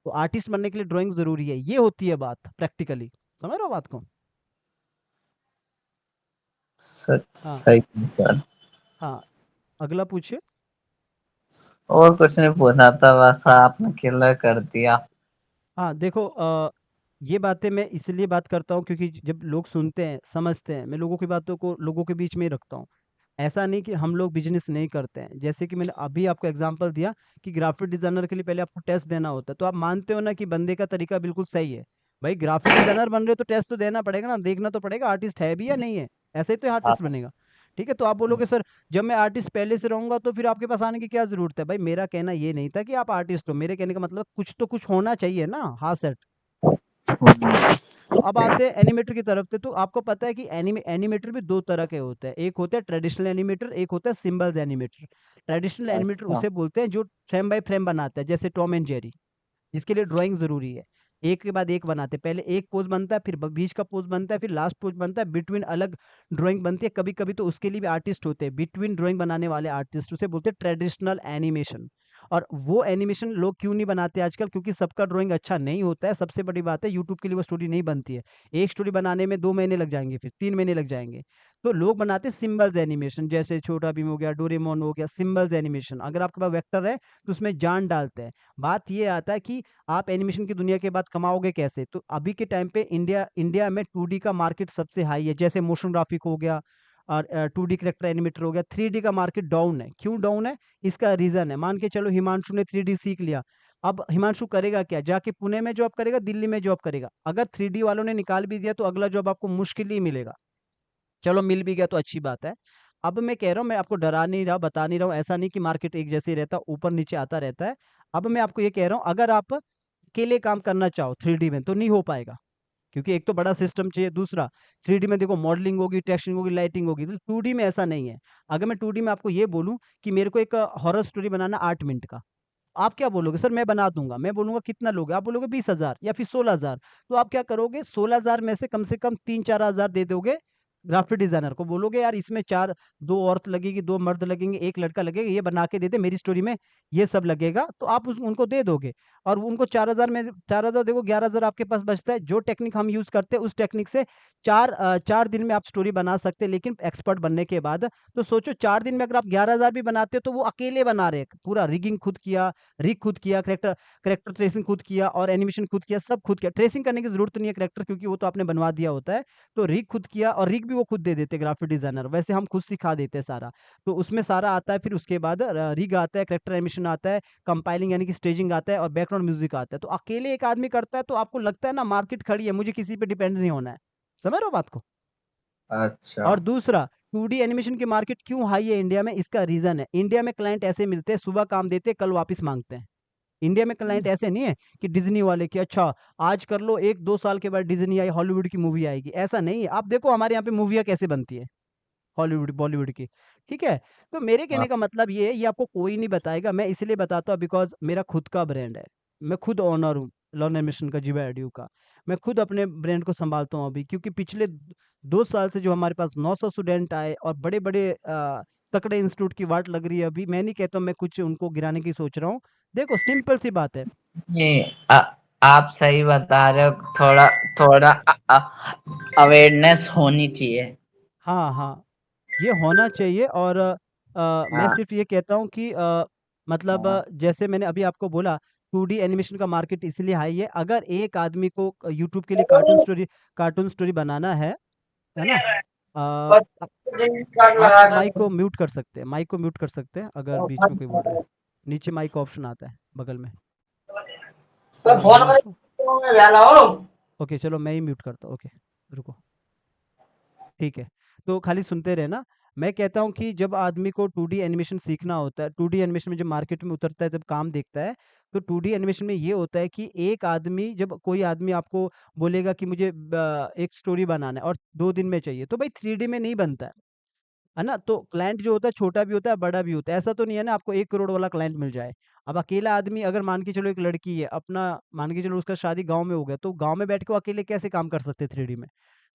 तो आर्टिस्ट बनने के लिए ड्राइंग जरूरी है, ये होती है बात प्रैक्टिकली। समझ रहे हो बात को? सच हाँ। सही सर। हाँ, अगला पूछिए। और कुछ नहीं पूछना था, बस आपने क्लियर कर दिया। हाँ देखो, ये बातें मैं इसलिए बात करता हूँ क्योंकि जब लोग सुनते हैं समझते हैं, मैं लोगों की बातों को लोगों के बीच में ही रखता हूँ। ऐसा नहीं कि हम लोग बिजनेस नहीं करते हैं, जैसे कि मैंने अभी आपको एग्जांपल दिया कि ग्राफिक डिजाइनर के लिए पहले आपको टेस्ट देना होता है, तो आप मानते हो ना कि बंदे का तरीका बिल्कुल सही है। भाई ग्राफिक डिजाइनर बन रहे हो तो टेस्ट तो देना पड़ेगा ना, देखना तो पड़ेगा आर्टिस्ट है भी या नहीं है, ऐसे ही तो आर्टिस्ट हाँ। बनेगा। ठीक है, तो आप बोलोगे सर जब मैं आर्टिस्ट पहले से रहूंगा तो फिर आपके पास आने की क्या जरूरत है? भाई मेरा कहना ये नहीं था कि आप आर्टिस्ट हो, मेरे कहने का मतलब कुछ तो कुछ होना चाहिए ना, हाँ सेट। तो अब आते हैं एनिमेटर की तरफ से। तो आपको पता है कि एनिमेटर भी दो तरह के होते हैं, एक होता है ट्रेडिशनल एनिमेटर, एक होता है सिंबल्स एनिमेटर। ट्रेडिशनल एनिमेटर अच्छा। उसे बोलते हैं जो फ्रेम बाय फ्रेम बनाता है, जैसे टॉम एंड जेरी, जिसके लिए ड्राइंग जरूरी है। एक के बाद एक बनाते हैं, पहले एक पोज बनता है, फिर बीच का पोज बनता है, फिर लास्ट पोज बनता है, बिटवीन अलग ड्राइंग बनती है। कभी कभी तो उसके लिए भी आर्टिस्ट होते हैं, बिटवीन ड्राइंग बनाने वाले आर्टिस्ट, उसे बोलते हैं ट्रेडिशनल एनिमेशन। और वो एनिमेशन लोग क्यों नहीं बनाते आजकल? क्योंकि सबका ड्राइंग अच्छा नहीं होता है, सबसे बड़ी बात है यूट्यूब के लिए वो स्टोरी नहीं बनती है। एक स्टोरी बनाने में 2 महीने लग जाएंगे, फिर 3 महीने लग जाएंगे। तो लोग बनाते हैं सिंबल्स एनिमेशन, जैसे छोटा भीम हो गया, डोरेमोन हो गया, सिंबल्स एनिमेशन। अगर आपके पास वेक्टर है तो उसमें जान डालते हैं। बात ये आता है कि आप एनिमेशन की दुनिया के बाद कमाओगे कैसे? तो अभी के टाइम पे इंडिया इंडिया में 2D का मार्केट सबसे हाई है, जैसे मोशन ग्राफिक हो गया और 2D करेक्टर एनिमेटर हो गया। 3D का मार्केट डाउन है। क्यों डाउन है? इसका रीजन है, मान के चलो हिमांशु ने 3D सीख लिया। अब हिमांशु करेगा क्या? जाके पुणे में जॉब करेगा, दिल्ली में जॉब करेगा? अगर 3D वालों ने निकाल भी दिया तो अगला जॉब आपको मुश्किल ही मिलेगा। चलो मिल भी गया तो अच्छी बात है। अब मैं कह रहा हूँ, मैं आपको डरा नहीं रहा, बता नहीं रहा हूँ, ऐसा नहीं कि मार्केट एक जैसे ही रहता, ऊपर नीचे आता रहता है। अब मैं आपको ये कह रहा हूँ, अगर आप अकेले काम करना चाहो 3D में तो नहीं हो पाएगा, क्योंकि एक तो बड़ा सिस्टम चाहिए, दूसरा 3D में देखो मॉडलिंग होगी, टेक्सचरिंग होगी, लाइटिंग होगी, तो 2D में ऐसा नहीं है। अगर मैं 2D में आपको ये बोलूं कि मेरे को एक हॉरर स्टोरी बनाना 8 मिनट का, आप क्या बोलोगे? सर मैं बना दूंगा। मैं बोलूंगा कितना लोगे? आप बोलोगे 20,000 या फिर 16,000। तो आप क्या करोगे? 16,000 में से कम 3-4 हजार दे दोगे ग्राफिक डिजाइनर को, बोलोगे यार इसमें चार, दो औरत लगेगी, दो मर्द लगेंगे, एक लड़का लगेगा, ये बना के दे दे मेरी स्टोरी में, ये सब लगेगा। तो आप उनको दे दोगे, और वो उनको 4,000 में, 4,000 देखो 11,000 आपके पास बचता है। जो टेक्निक हम यूज करते हैं उस टेक्निक से 4 दिन में आप स्टोरी बना सकते हैं, लेकिन एक्सपर्ट बनने के बाद। तो सोचो 4 दिन में अगर आप 11,000 भी बनाते हो तो वो अकेले बना रहे हैं, पूरा रिगिंग खुद किया, रिग खुद किया, करेक्टर करेक्टर ट्रेसिंग खुद किया, और एनिमेशन खुद किया, सब खुद किया। ट्रेसिंग करने की जरूरत नहीं है करेक्टर, क्योंकि वो तो आपने बनवा दिया होता है। तो रिग खुद किया, और रिग भी वो खुद दे देते ग्राफिक डिजाइनर, वैसे हम खुद सिखा देते हैं सारा। तो उसमें सारा आता है, फिर उसके बाद रिग आता है, करेक्टर एनिमेशन आता है, कंपाइलिंग यानी कि स्टेजिंग आता है, और बैकग्राउंड म्यूजिक आता है। तो अकेले एक आदमी करता है तो आपको लगता है ना मार्केट खड़ी है, मुझे किसी पे डिपेंड नहीं होना है। समझ रहे हो बात को? अच्छा। और दूसरा, 2D एनिमेशन की मार्केट क्यों हाई है इंडिया में? इसका रीजन है, इंडिया में क्लाइंट ऐसे मिलते हैं, सुबह काम देते हैं, कल वापस मांगते हैं। इंडिया में क्लाइंट ऐसे नहीं है कि डिज्नी वाले कि अच्छा आज कर लो, 1-2 साल के बाद डिज्नी आई, हॉलीवुड की मूवी आएगी, ऐसा नहीं है। आप देखो हमारे यहाँ पे मूवियाँ कैसे बनती है, हॉलीवुड बॉलीवुड की। ठीक है? तो मेरे हाँ। कहने का मतलब ये है, ये आपको कोई नहीं बताएगा, मैं इसलिए बताता हूँ बिकॉज मेरा खुद का ब्रांड है। मैं खुद ओनर हूँ लर्न एनिमेशन का, जीवा एड्यू का। मैं खुद अपने ब्रांड को संभालता हूँ अभी, क्योंकि पिछले 2 साल से जो हमारे पास 900 स्टूडेंट आए, और बड़े बड़े तकड़े इंस्टीट्यूट की वाट लग रही है अभी। मैं नहीं कहता हूँ मैं कुछ उनको गिराने की सोच रहा हूँ। देखो सिंपल सी बात है। ये आप सही बता रहे हो, थोड़ा थोड़ा अवेयरनेस होनी चाहिए। हाँ हाँ, ये होना चाहिए। और मैं हाँ। सिर्फ ये कहता हूँ कि मतलब हाँ। जैसे मैंने अभी आपको बोला, 2D एनिमेशन का मार्केट इसलिए हाई है। अगर एक आदमी को यूट्यूब के लिए कार्टून स्टोरी बनाना है ना? आप माइक को म्यूट कर सकते हैं, माइक को म्यूट कर सकते हैं अगर बीच में कोई बोल रहा है। नीचे माइक का ऑप्शन आता है बगल में। तो फोन कर हिमांशु, मैं जा रहा हूँ। ओके चलो मैं ही म्यूट करता हूँ, ओके रुको। ठीक है, तो खाली सुनते रहे ना। मैं कहता हूँ कि जब आदमी को 2D एनिमेशन सीखना होता है, 2D एनिमेशन में जब मार्केट में उतरता है, जब काम देखता है, तो 2D एनिमेशन में ये होता है कि एक आदमी, जब कोई आदमी आपको बोलेगा कि मुझे एक स्टोरी बनाना है और 2 दिन में चाहिए, तो भाई 3D में नहीं बनता है ना। तो क्लाइंट जो होता है छोटा भी होता है बड़ा भी होता है, ऐसा तो नहीं है ना आपको 1 करोड़ वाला क्लाइंट मिल जाए। अब अकेला आदमी, अगर मान के चलो एक लड़की है अपना, मान के चलो उसका शादी गांव में हो गया, तो गांव में बैठ के वो अकेले कैसे काम कर सकते 3D में।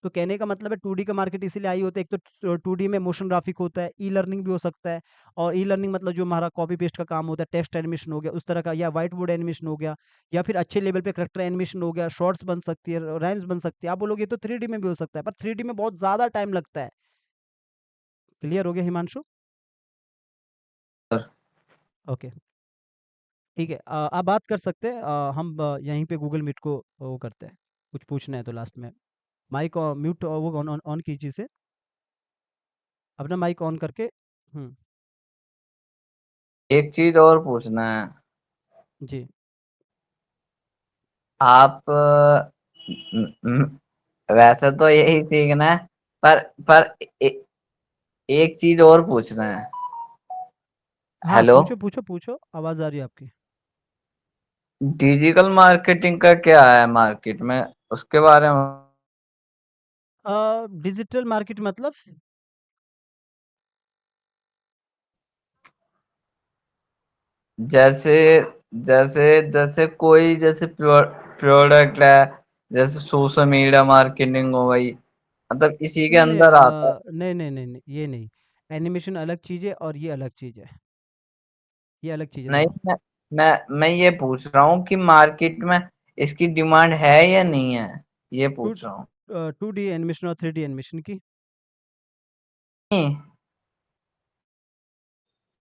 तो कहने का मतलब है 2D का मार्केट इसीलिए आई होता है, एक तो 2D में मोशन ग्राफिक होता है, ई लर्निंग भी हो सकता है। और ई लर्निंग मतलब जो हमारा कॉपी पेस्ट का काम होता है, टेक्स्ट एनिमेशन हो गया उस तरह का, या व्हाइट बोर्ड एनिमेशन हो गया, या फिर अच्छे लेवल पे करेक्टर एनिमेशन हो गया, शॉर्ट्स बन सकती है, राइम्स बन सकती है। आप बोलोगे ये तो 3D में भी हो सकता है, पर 3D में बहुत ज्यादा टाइम लगता है। क्लियर हो गया हिमांशु? ओके, ठीक है। आप बात कर सकते हैं, हम यहीं पे गूगल मीट को वो करते हैं। कुछ पूछना है तो लास्ट में माइक म्यूट वो ऑन ऑन ऑन कीजिए से, अपना माइक ऑन करके। हम्म। एक चीज और पूछना है। जी। आप वैसे तो यही सीखना है, पर एक चीज और पूछना है। हाँ हेलो। पूछो पूछो पूछो, आवाज़ आ रही है आपकी। डिजिटल मार्केटिंग का क्या है मार्केट में, उसके बारे में। डिजिटल मार्केट मतलब? जैसे जैसे जैसे कोई जैसे प्रोडक्ट है, जैसे सोशल मीडिया मार्केटिंग हो गई, मतलब इसी के नहीं नहीं, अंदर आता है। नहीं नहीं नहीं नहीं, ये नहीं। एनिमेशन अलग चीज़ है और ये अलग चीज़ है, ये अलग चीज़ है नहीं, दोनों। मैं ये पूछ रहा हूँ कि मार्केट में इसकी डिमांड है या नहीं है, ये टू पूछ रहा हूँ। 2D एनिमेशन और 3D एनिमेशन की। नहीं,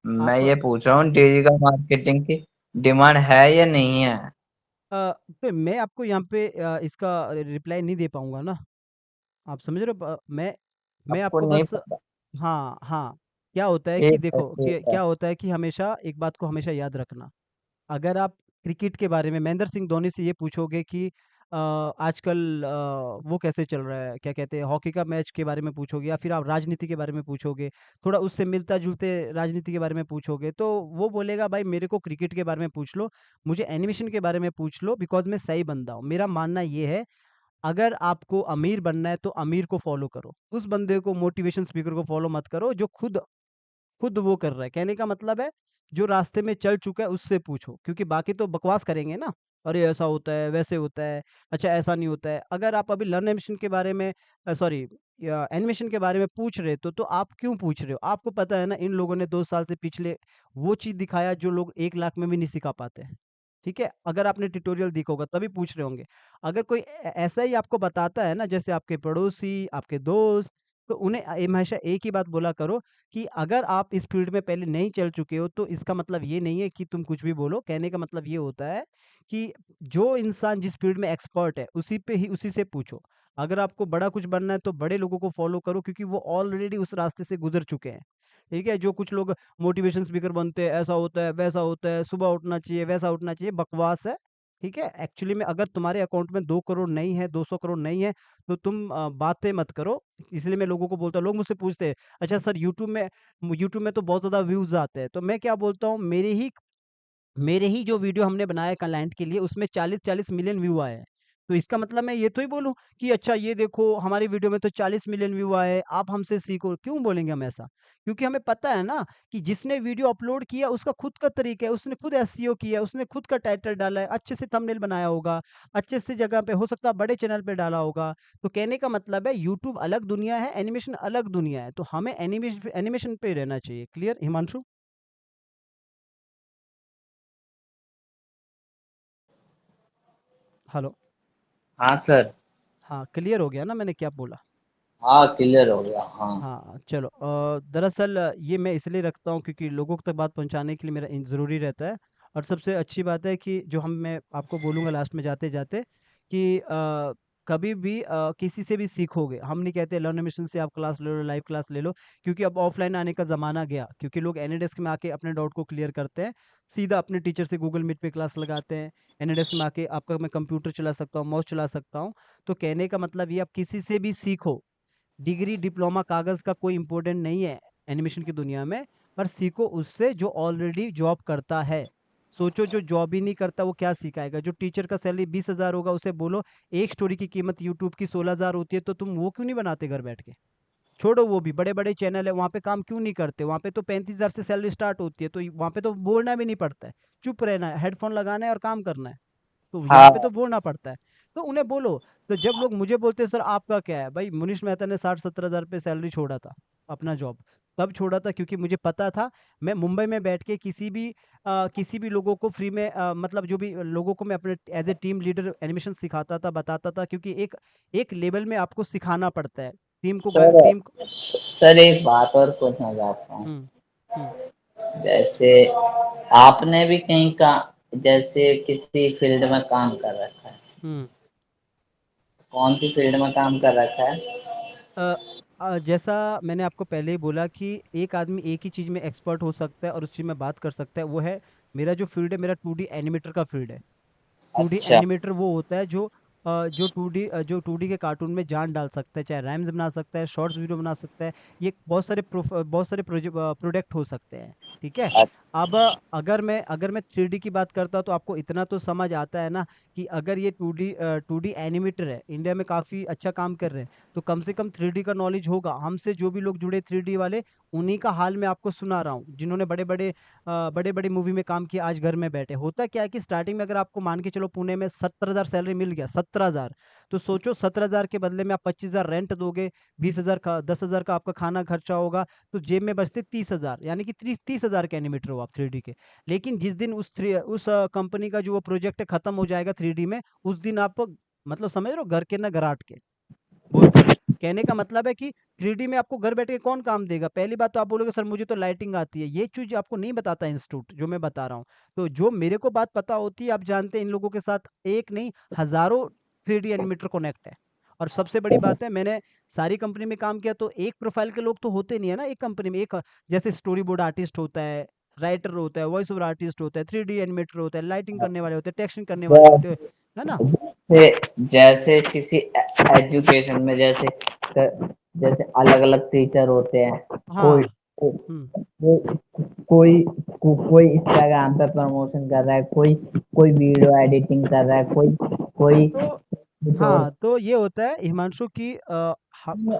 मैं आप ये पूछ रहा हूँ डिजिटल मार्केटिंग की डिमांड है या नहीं है। तो मैं आपको यहाँ पे इसका रिप्लाई नहीं दे पाऊंगा ना। आप समझ रहे हो? मैं आपको आपको नहीं बस, पता। हाँ हाँ। क्या होता है कि ठीक है, देखो ठीक कि है। क्या होता है कि हमेशा एक बात को हमेशा याद रखना। अगर आप क्रिकेट के बारे में महेंद्र सिंह धोनी से ये पूछोगे कि आजकल वो कैसे चल रहा है, क्या कहते हैं, हॉकी का मैच के बारे में पूछोगे, या फिर आप राजनीति के बारे में पूछोगे, थोड़ा उससे मिलता जुलते राजनीति के बारे में पूछोगे, तो वो बोलेगा भाई मेरे को क्रिकेट के बारे में पूछ लो, मुझे एनिमेशन के बारे में पूछ लो, बिकॉज मैं सही बंदा हूँ। मेरा मानना ये है, अगर आपको अमीर बनना है तो अमीर को फॉलो करो, उस बंदे को, मोटिवेशन स्पीकर को फॉलो मत करो जो खुद खुद वो कर रहा है। कहने का मतलब है जो रास्ते में चल चुका है उससे पूछो, क्योंकि बाकी तो बकवास करेंगे ना। अरे ऐसा होता है, वैसे होता है, अच्छा ऐसा नहीं होता है। अगर आप अभी लर्न एनिमेशन के बारे में, सॉरी, एनिमेशन के बारे में पूछ रहे तो आप क्यों पूछ रहे हो? आपको पता है ना इन लोगों ने 2 साल से पिछले वो चीज़ दिखाया जो लोग 1 लाख में भी नहीं सिखा पाते हैं। ठीक है, अगर आपने ट्यूटोरियल देखा होगा तभी पूछ रहे होंगे। अगर कोई ऐसा ही आपको बताता है ना, जैसे आपके पड़ोसी, आपके दोस्त, तो उन्हें हमेशा एक ही बात बोला करो कि अगर आप इस फील्ड में पहले नहीं चल चुके हो तो इसका मतलब ये नहीं है कि तुम कुछ भी बोलो। कहने का मतलब ये होता है कि जो इंसान जिस फील्ड में एक्सपर्ट है उसी पे ही, उसी से पूछो। अगर आपको बड़ा कुछ बनना है तो बड़े लोगों को फॉलो करो, क्योंकि वो ऑलरेडी उस रास्ते से गुजर चुके हैं। ठीक है, जो कुछ लोग मोटिवेशन स्पीकर बनते हैं, ऐसा होता है, वैसा होता है, सुबह उठना चाहिए, वैसा उठना चाहिए, बकवास है। ठीक है, एक्चुअली में अगर तुम्हारे अकाउंट में 2 करोड़ नहीं है, 200 करोड़ नहीं है, तो तुम बातें मत करो। इसलिए मैं लोगों को बोलता हूँ, लोग मुझसे पूछते हैं अच्छा सर यूट्यूब में तो बहुत ज़्यादा व्यूज़ आते हैं, तो मैं क्या बोलता हूँ, मेरे ही जो वीडियो हमने बनाया क्लाइंट के लिए उसमें 40-40 मिलियन व्यू आए हैं। तो इसका मतलब मैं ये तो ही बोलूँ कि अच्छा ये देखो हमारी वीडियो में तो 40 मिलियन व्यू आए, आप हमसे सीखो। क्यों बोलेंगे हम ऐसा? क्योंकि हमें पता है ना कि जिसने वीडियो अपलोड किया उसका खुद का तरीका है, उसने खुद एसईओ किया है, उसने खुद का टाइटल डाला है, अच्छे से थंबनेल बनाया होगा, अच्छे से जगह पे, हो सकता है बड़े चैनल पे डाला होगा। तो कहने का मतलब है यूट्यूब अलग दुनिया है, एनिमेशन अलग दुनिया है, तो हमें एनिमेशन एनिमेशन पे रहना चाहिए। क्लियर हिमांशु? हेलो। हाँ सर। हाँ क्लियर हो गया ना मैंने क्या बोला? हाँ, क्लियर हो गया, हाँ। हाँ चलो, दरअसल ये मैं इसलिए रखता हूँ क्योंकि लोगों तक बात पहुँचाने के लिए मेरा ज़रूरी रहता है। और सबसे अच्छी बात है कि जो मैं आपको बोलूँगा लास्ट में जाते जाते कि कभी भी किसी से भी सीखोगे, हम नहीं कहते लर्न एनिमेशन से आप क्लास ले लो, लाइव क्लास ले लो, क्योंकि अब ऑफलाइन आने का ज़माना गया, क्योंकि लोग एनीडेस्क में आके अपने डाउट को क्लियर करते हैं, सीधा अपने टीचर से गूगल मीट पे क्लास लगाते हैं। एनीडेस्क में आके आपका मैं कंप्यूटर चला सकता हूँ, माउस चला सकता हूँ। तो कहने का मतलब ये, आप किसी से भी सीखो। डिग्री डिप्लोमा कागज़ का कोई इम्पोर्टेंट नहीं है एनिमेशन की दुनिया में, पर सीखो उससे जो ऑलरेडी जॉब करता है। सोचो जो जॉब ही नहीं करता वो क्या सिखाएगा? जो टीचर का सैलरी 20,000 होगा, उसे बोलो एक स्टोरी की कीमत यूट्यूब की 16,000 होती है, तो तुम वो क्यों नहीं बनाते घर बैठ के? छोड़ो, वो भी बड़े बड़े चैनल है, वहाँ पे काम क्यों नहीं करते? वहाँ पे तो 35,000 से सैलरी स्टार्ट होती है, तो वहाँ पे तो बोलना भी नहीं पड़ता है, चुप रहना है, हेडफोन लगाना है और काम करना है। तो यहाँ पे हाँ तो बोलना पड़ता है। तो उन्हें बोलो। तो जब लोग मुझे बोलते हैं सर आपका क्या है, भाई मुनीश मेहता ने 60-70 हज़ार पे सैलरी छोड़ा था अपना जॉब। तब छोड़ा था क्योंकि मुझे पता था, मैं मुंबई में बैठ के किसी भी लोगों को फ्री में मतलब जो भी लोगों को मैं अपने as a team leader animation सिखाता था, बताता था, क्योंकि एक एक लेवल में आपको सिखाना पड़ता है सर, टीम को। सर एक बात और पूछना चाहता हूँ। हम्म। हम्म। जैसे आपने भी कहीं का जैसे किसी फील्ड में काम कर रखा है, हम्म। कौन सी फील्ड में काम कर रखा है? अ, जैसा मैंने आपको पहले ही बोला कि एक आदमी एक ही चीज़ में एक्सपर्ट हो सकता है और उस चीज़ में बात कर सकता है, वो है मेरा जो फील्ड है, मेरा 2D एनिमेटर का फील्ड है। 2D अच्छा। एनिमेटर वो होता है जो 2D के कार्टून में जान डाल सकता है, चाहे राइम्स बना सकता है, शॉर्ट्स वीडियो बना सकता है। ये बहुत सारे प्रोडक्ट हो सकते हैं। ठीक है। अब अगर मैं 3D की बात करता हूँ, तो आपको इतना तो समझ आता है ना कि अगर ये 2D एनिमेटर है, इंडिया में काफ़ी अच्छा काम कर रहे हैं, तो कम से कम 3D का नॉलेज होगा। हमसे जो भी लोग जुड़े 3D वाले, उन्हीं का हाल मैं आपको सुना रहा हूँ, जिन्होंने बड़े बड़े मूवी में काम किया, आज घर में बैठे। होता क्या है कि स्टार्टिंग में अगर आपको मान के चलो पुणे में 70,000 सैलरी मिल गया, 70,000, तो सोचो 17,000 के बदले में आप 25,000 रेंट दोगे, 20,000 का 10,000 का आपका खाना खर्चा होगा, तो जेब में बचते 30,000, यानी कि 30,000 के एनिमेटर हो आप 3D के। लेकिन जिस दिन उस कंपनी का जो वो प्रोजेक्ट खत्म हो जाएगा 3D में, उस दिन आप मतलब समझ रहे हो, घर के ना घराट के बोलते हैं। कहने का मतलब है कि 3D में आपको घर बैठ के कौन काम देगा? पहली बात तो आप बोलोगे सर मुझे तो लाइटिंग आती है, ये चीज आपको नहीं बताता इंस्टीट्यूट जो मैं बता रहा हूँ। तो जो मेरे को बात पता होती है, आप जानते हैं इन लोगों के साथ एक नहीं हजारों 3D एनिमेटर कनेक्ट है। और सबसे बड़ी बात है, मैंने सारी कंपनी में काम किया, तो एक प्रोफाइल के लोग तो होते नहीं है ना एक कंपनी में। एक जैसे स्टोरी बोर्ड आर्टिस्ट होता है, राइटर होता है, वॉइस ओवर आर्टिस्ट होता है, 3D एनिमेटर होता है, लाइटिंग करने वाले होते हैं, टेक्सचरिंग करने वाले होते हैं, है ना? जैसे किसी एजुकेशन में जैसे अलग अलग टीचर होते हैं। कोई हाँ। हम्म। कोई इंस्टाग्राम पे प्रमोशन कर रहा है, कोई कोई वीडियो एडिटिंग कर रहा है, कोई कोई तो कुछ और हाँ, तो ये होता है हिमांशु की